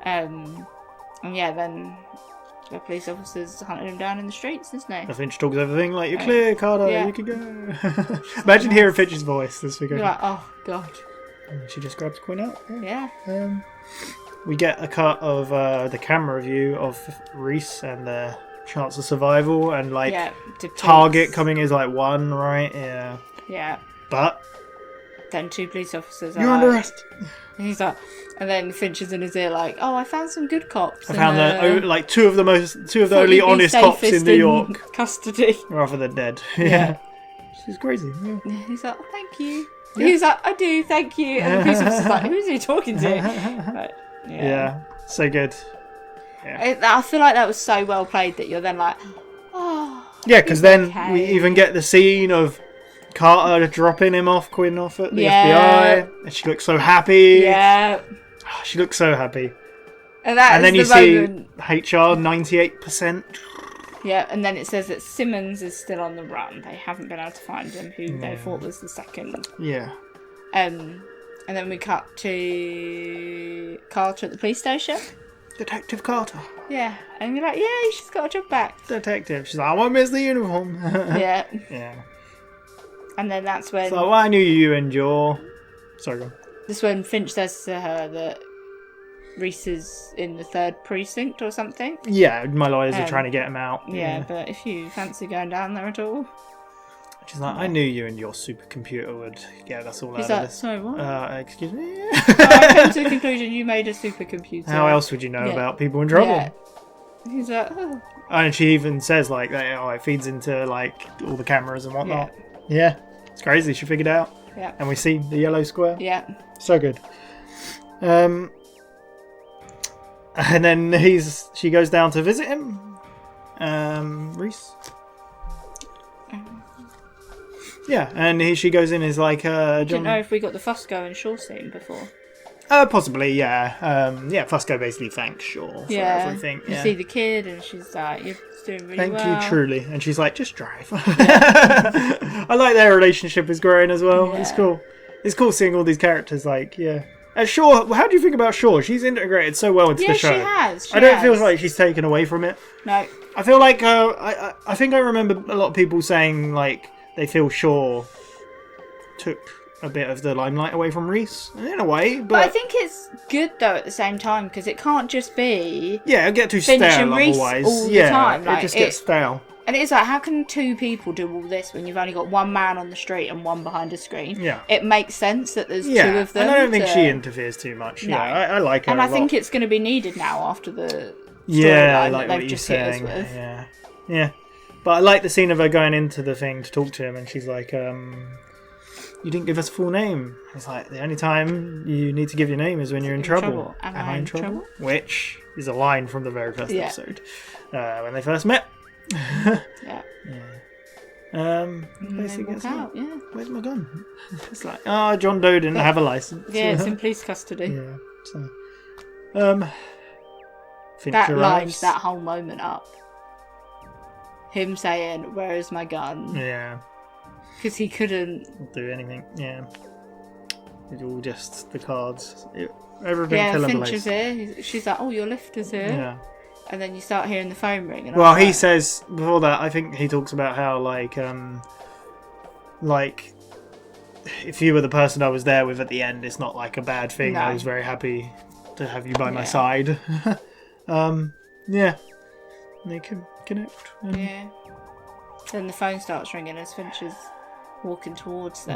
Speaker 3: And yeah, then the police officer's hunting him down in the streets, isn't he?
Speaker 2: And Finch talks everything like, you're clear, Carter,
Speaker 3: Yeah.
Speaker 2: you can go. Imagine hearing Finch's voice this week.
Speaker 3: You're like, "Oh God."
Speaker 2: And she just grabs Quinn out.
Speaker 3: Yeah.
Speaker 2: We get a cut of the camera view of Reese and the chance of survival, and like
Speaker 3: Yeah, depicts-
Speaker 2: target coming is like 1, right? Yeah.
Speaker 3: Yeah.
Speaker 2: But
Speaker 3: Then 2 police officers.
Speaker 2: you're
Speaker 3: are
Speaker 2: under
Speaker 3: like-
Speaker 2: arrest.
Speaker 3: And he's like, and then Finch is in his ear like, "Oh, I found some good cops."
Speaker 2: I found
Speaker 3: and,
Speaker 2: like two of the
Speaker 3: thought
Speaker 2: only
Speaker 3: you'd be
Speaker 2: honest cops in
Speaker 3: safest
Speaker 2: New York,
Speaker 3: custody.
Speaker 2: rather than dead.
Speaker 3: Yeah.
Speaker 2: Yeah. She's crazy. Yeah.
Speaker 3: He's like, "Oh, thank you."
Speaker 2: Yeah.
Speaker 3: He's like, "I do, thank you." And the police officer's like, "Who's he talking to?" But,
Speaker 2: Yeah. So good.
Speaker 3: I feel like that was so well played that you're then like, "Oh."
Speaker 2: Yeah, because
Speaker 3: he's
Speaker 2: then
Speaker 3: okay.
Speaker 2: we even get the scene of Carter dropping him off, Quinn off at the
Speaker 3: Yeah.
Speaker 2: FBI, and she looks so happy.
Speaker 3: Yeah.
Speaker 2: She looks so happy.
Speaker 3: And that
Speaker 2: And then you
Speaker 3: is the
Speaker 2: see
Speaker 3: moment.
Speaker 2: HR 98%.
Speaker 3: Yeah, and then it says that Simmons is still on the run. They haven't been able to find him, who they thought was the second.
Speaker 2: Yeah.
Speaker 3: And then we cut to Carter at the police station.
Speaker 2: Detective Carter.
Speaker 3: Yeah, and you're like, "Yay, she's got a job back."
Speaker 2: Detective. She's like, I won't miss the uniform.
Speaker 3: Yeah.
Speaker 2: Yeah.
Speaker 3: And then that's when
Speaker 2: So I knew you and your... Sorry, go on.
Speaker 3: this when Finch says to her that Reese is in the 3rd precinct or something.
Speaker 2: Yeah, my lawyers are
Speaker 3: Um,
Speaker 2: trying to get him out.
Speaker 3: Yeah, but if you fancy going down there at all.
Speaker 2: She's like, I knew you and your supercomputer would get us all
Speaker 3: He's
Speaker 2: out
Speaker 3: like,
Speaker 2: of this.
Speaker 3: "Sorry, what?"
Speaker 2: Excuse me?
Speaker 3: I came to the conclusion you made a supercomputer.
Speaker 2: How else would you know
Speaker 3: Yeah.
Speaker 2: about people in trouble?
Speaker 3: Yeah. He's like, "Oh."
Speaker 2: And she even says, like, that, oh, it feeds into, like, all the cameras and whatnot. Yeah. It's crazy. She figured it out.
Speaker 3: Yeah.
Speaker 2: And we see the yellow square.
Speaker 3: Yeah.
Speaker 2: So good. And then she goes down to visit him. Reese. Yeah, and she goes in as like
Speaker 3: I didn't
Speaker 2: John.
Speaker 3: know if we got the Fusco and Shaw scene before.
Speaker 2: Possibly, yeah. Fusco basically thanks Shaw for everything.
Speaker 3: You
Speaker 2: Yeah.
Speaker 3: see the kid, and she's like, "You're doing really
Speaker 2: Thank
Speaker 3: well."
Speaker 2: you, truly. And she's like, just drive. I like their relationship is growing as well. It's
Speaker 3: Yeah.
Speaker 2: cool. It's cool seeing all these characters, like, yeah. Shaw, how do you think about Shaw? She's integrated so well into
Speaker 3: Yeah,
Speaker 2: the show.
Speaker 3: she has.
Speaker 2: I don't feel like she's taken away from it.
Speaker 3: No.
Speaker 2: I feel like, I think I remember a lot of people saying, like, they feel Shaw took a bit of the limelight away from Reese, in a way.
Speaker 3: But I think it's good though at the same time because it can't just be
Speaker 2: Yeah, it'll get too
Speaker 3: Finch
Speaker 2: stale
Speaker 3: and Reese
Speaker 2: otherwise.
Speaker 3: all the
Speaker 2: Yeah,
Speaker 3: time. Like,
Speaker 2: it just gets stale.
Speaker 3: And it's like, how can 2 people do all this when you've only got 1 man on the street and 1 behind a screen?
Speaker 2: Yeah.
Speaker 3: It makes sense that there's 2
Speaker 2: Yeah,
Speaker 3: of them.
Speaker 2: and I don't think
Speaker 3: to-
Speaker 2: she interferes too much.
Speaker 3: No.
Speaker 2: Yeah, I like her
Speaker 3: And
Speaker 2: a
Speaker 3: I think
Speaker 2: lot.
Speaker 3: it's going to be needed now after the
Speaker 2: Yeah, I
Speaker 3: storyline
Speaker 2: like
Speaker 3: that
Speaker 2: what
Speaker 3: they've
Speaker 2: you're
Speaker 3: just hit us
Speaker 2: saying.
Speaker 3: with.
Speaker 2: Yeah, yeah. But I like the scene of her going into the thing to talk to him, and she's like, you didn't give us a full name. It's like, the only time you need to give your name is when you're in trouble.
Speaker 3: Am I in trouble?
Speaker 2: Which is a line from the very first episode. When they first met.
Speaker 3: Yeah.
Speaker 2: Basically gets
Speaker 3: out, yeah.
Speaker 2: Where's my gun? It's like, John Doe didn't have a license.
Speaker 3: Yeah, it's in police custody.
Speaker 2: Yeah. So, Finch
Speaker 3: that
Speaker 2: arrives.
Speaker 3: lines that whole moment up. Him saying, "Where is my gun?"
Speaker 2: Yeah.
Speaker 3: Because he couldn't
Speaker 2: do anything. Yeah. It's all just the cards. Everything
Speaker 3: yeah,
Speaker 2: fell in
Speaker 3: Finch
Speaker 2: place.
Speaker 3: is here. She's like, "Oh, your lift is here."
Speaker 2: Yeah.
Speaker 3: And then you start hearing the phone ring. And
Speaker 2: Well, he says before that. I think he talks about how like if you were the person I was there with at the end, it's not like a bad thing.
Speaker 3: No.
Speaker 2: I was very happy to have you by my side. Yeah. They can connect.
Speaker 3: Yeah. Then the phone starts ringing as Finch is walking towards them.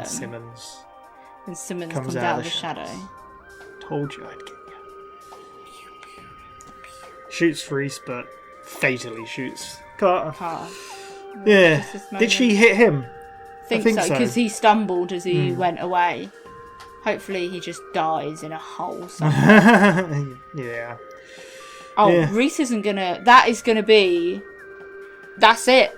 Speaker 2: And Simmons
Speaker 3: comes out of the shadow.
Speaker 2: Told you I'd get you. Shoots Reese, but fatally shoots Carter. Yeah. Did she hit him?
Speaker 3: I think so, because he stumbled as he went away. Hopefully he just dies in a hole somewhere.
Speaker 2: Yeah.
Speaker 3: Oh, yeah. Reese isn't gonna... That is gonna be... That's it.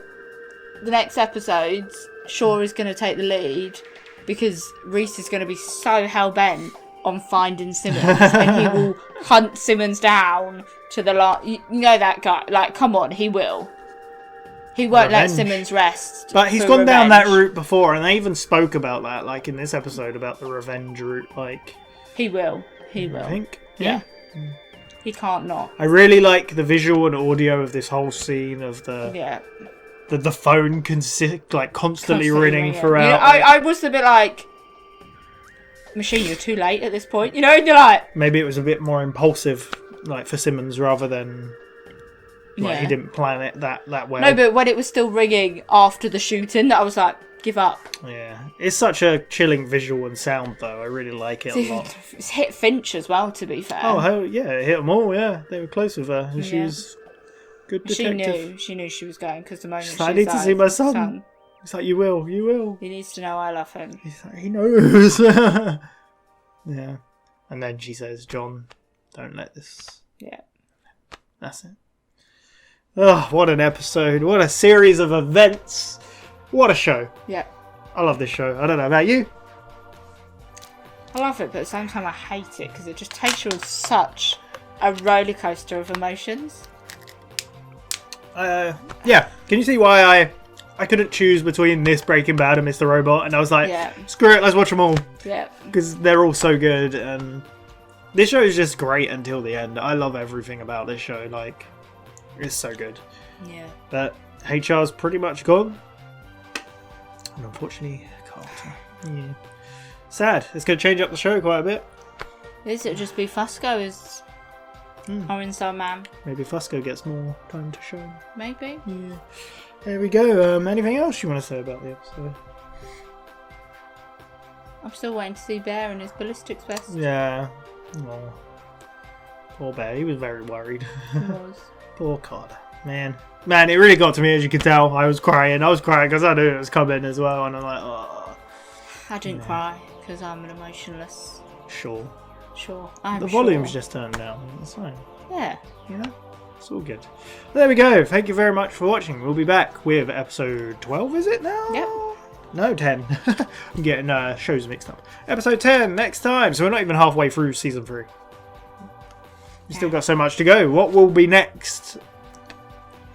Speaker 3: The next episode, Shaw is gonna take the lead because Reese is gonna be so hell-bent on finding Simmons and he will hunt Simmons down to the last... You know that guy. Like, come on, he will. He won't let Simmons rest.
Speaker 2: But he's gone down that route before, and they even spoke about that, like in this episode, about the revenge route. Like,
Speaker 3: he will. He will.
Speaker 2: I think.
Speaker 3: Yeah. He can't not.
Speaker 2: I really like the visual and audio of this whole scene of the the phone constantly ringing throughout.
Speaker 3: You know, I was a bit like, Machine, you're too late at this point. You know, and you're like,
Speaker 2: maybe it was a bit more impulsive, like for Simmons, rather than. Like he didn't plan it that well.
Speaker 3: No, but when it was still ringing after the shooting, I was like, give up.
Speaker 2: Yeah. It's such a chilling visual and sound, though. I really like it a lot.
Speaker 3: It's hit Finch as well, to be fair.
Speaker 2: Oh, hell yeah. It hit them all, yeah. They were close with her. And she was good detective.
Speaker 3: She knew she was going, because the moment
Speaker 2: I need to see my son. It's like, you will.
Speaker 3: He needs to know I love him.
Speaker 2: He's like, he knows. Yeah. And then she says, John, don't let this...
Speaker 3: Yeah.
Speaker 2: That's it. Oh, what an episode. What a series of events. What a show.
Speaker 3: Yeah.
Speaker 2: I love this show. I don't know about you.
Speaker 3: I love it, but at the same time I hate it because it just takes you on such a roller coaster of emotions.
Speaker 2: Yeah. Can you see why I couldn't choose between this Breaking Bad and Mr. Robot? And I was like, screw it, let's watch them all.
Speaker 3: Yeah.
Speaker 2: Because they're all so good, and this show is just great until the end. I love everything about this show. Like, it's so good. Yeah. But HR's pretty much gone. And unfortunately, Carter. Yeah. Sad. It's going to change up the show quite a bit.
Speaker 3: Is it just be Fusco as our inside man?
Speaker 2: Maybe Fusco gets more time to show.
Speaker 3: Maybe.
Speaker 2: Yeah. There we go. Anything else you want to say about the episode?
Speaker 3: I'm still waiting to see Bear and his ballistics vest.
Speaker 2: Yeah. Oh. Poor Bear. He was very worried.
Speaker 3: He was.
Speaker 2: Poor Carter. Man, it really got to me, as you can tell. I was crying because I knew it was coming as well, and I'm like, oh.
Speaker 3: I didn't cry because I'm an emotionless.
Speaker 2: Sure.
Speaker 3: The
Speaker 2: volume's just turned down. It's fine.
Speaker 3: Yeah.
Speaker 2: You know? It's all good. There we go. Thank you very much for watching. We'll be back with episode 12, is it now?
Speaker 3: Yep.
Speaker 2: No, 10. I'm getting shows mixed up. Episode 10 next time. So we're not even halfway through season 3. We've still got so much to go. What will be next?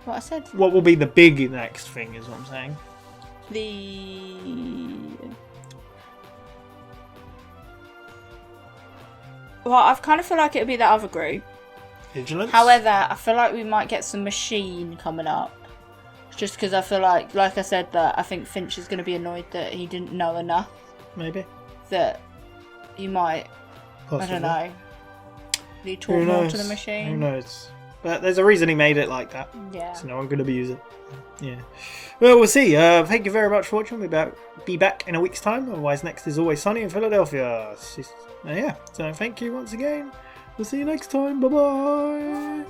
Speaker 3: What I said.
Speaker 2: What will be the big next thing is what I'm saying.
Speaker 3: Well, I kind of feel like it'll be the other group.
Speaker 2: Vigilance?
Speaker 3: However, I feel like we might get some Machine coming up. Just because I feel like I said, that I think Finch is going to be annoyed that he didn't know enough.
Speaker 2: Maybe.
Speaker 3: That you might,
Speaker 2: Possibly.
Speaker 3: I don't know, you talk more to the Machine.
Speaker 2: Who knows? But there's a reason he made it like that.
Speaker 3: Yeah.
Speaker 2: So no one's going to abuse it. Yeah. Well, we'll see. Thank you very much for watching. We'll be back in a week's time. Otherwise, next is Always Sunny in Philadelphia. Yeah. So thank you once again. We'll see you next time. Bye-bye.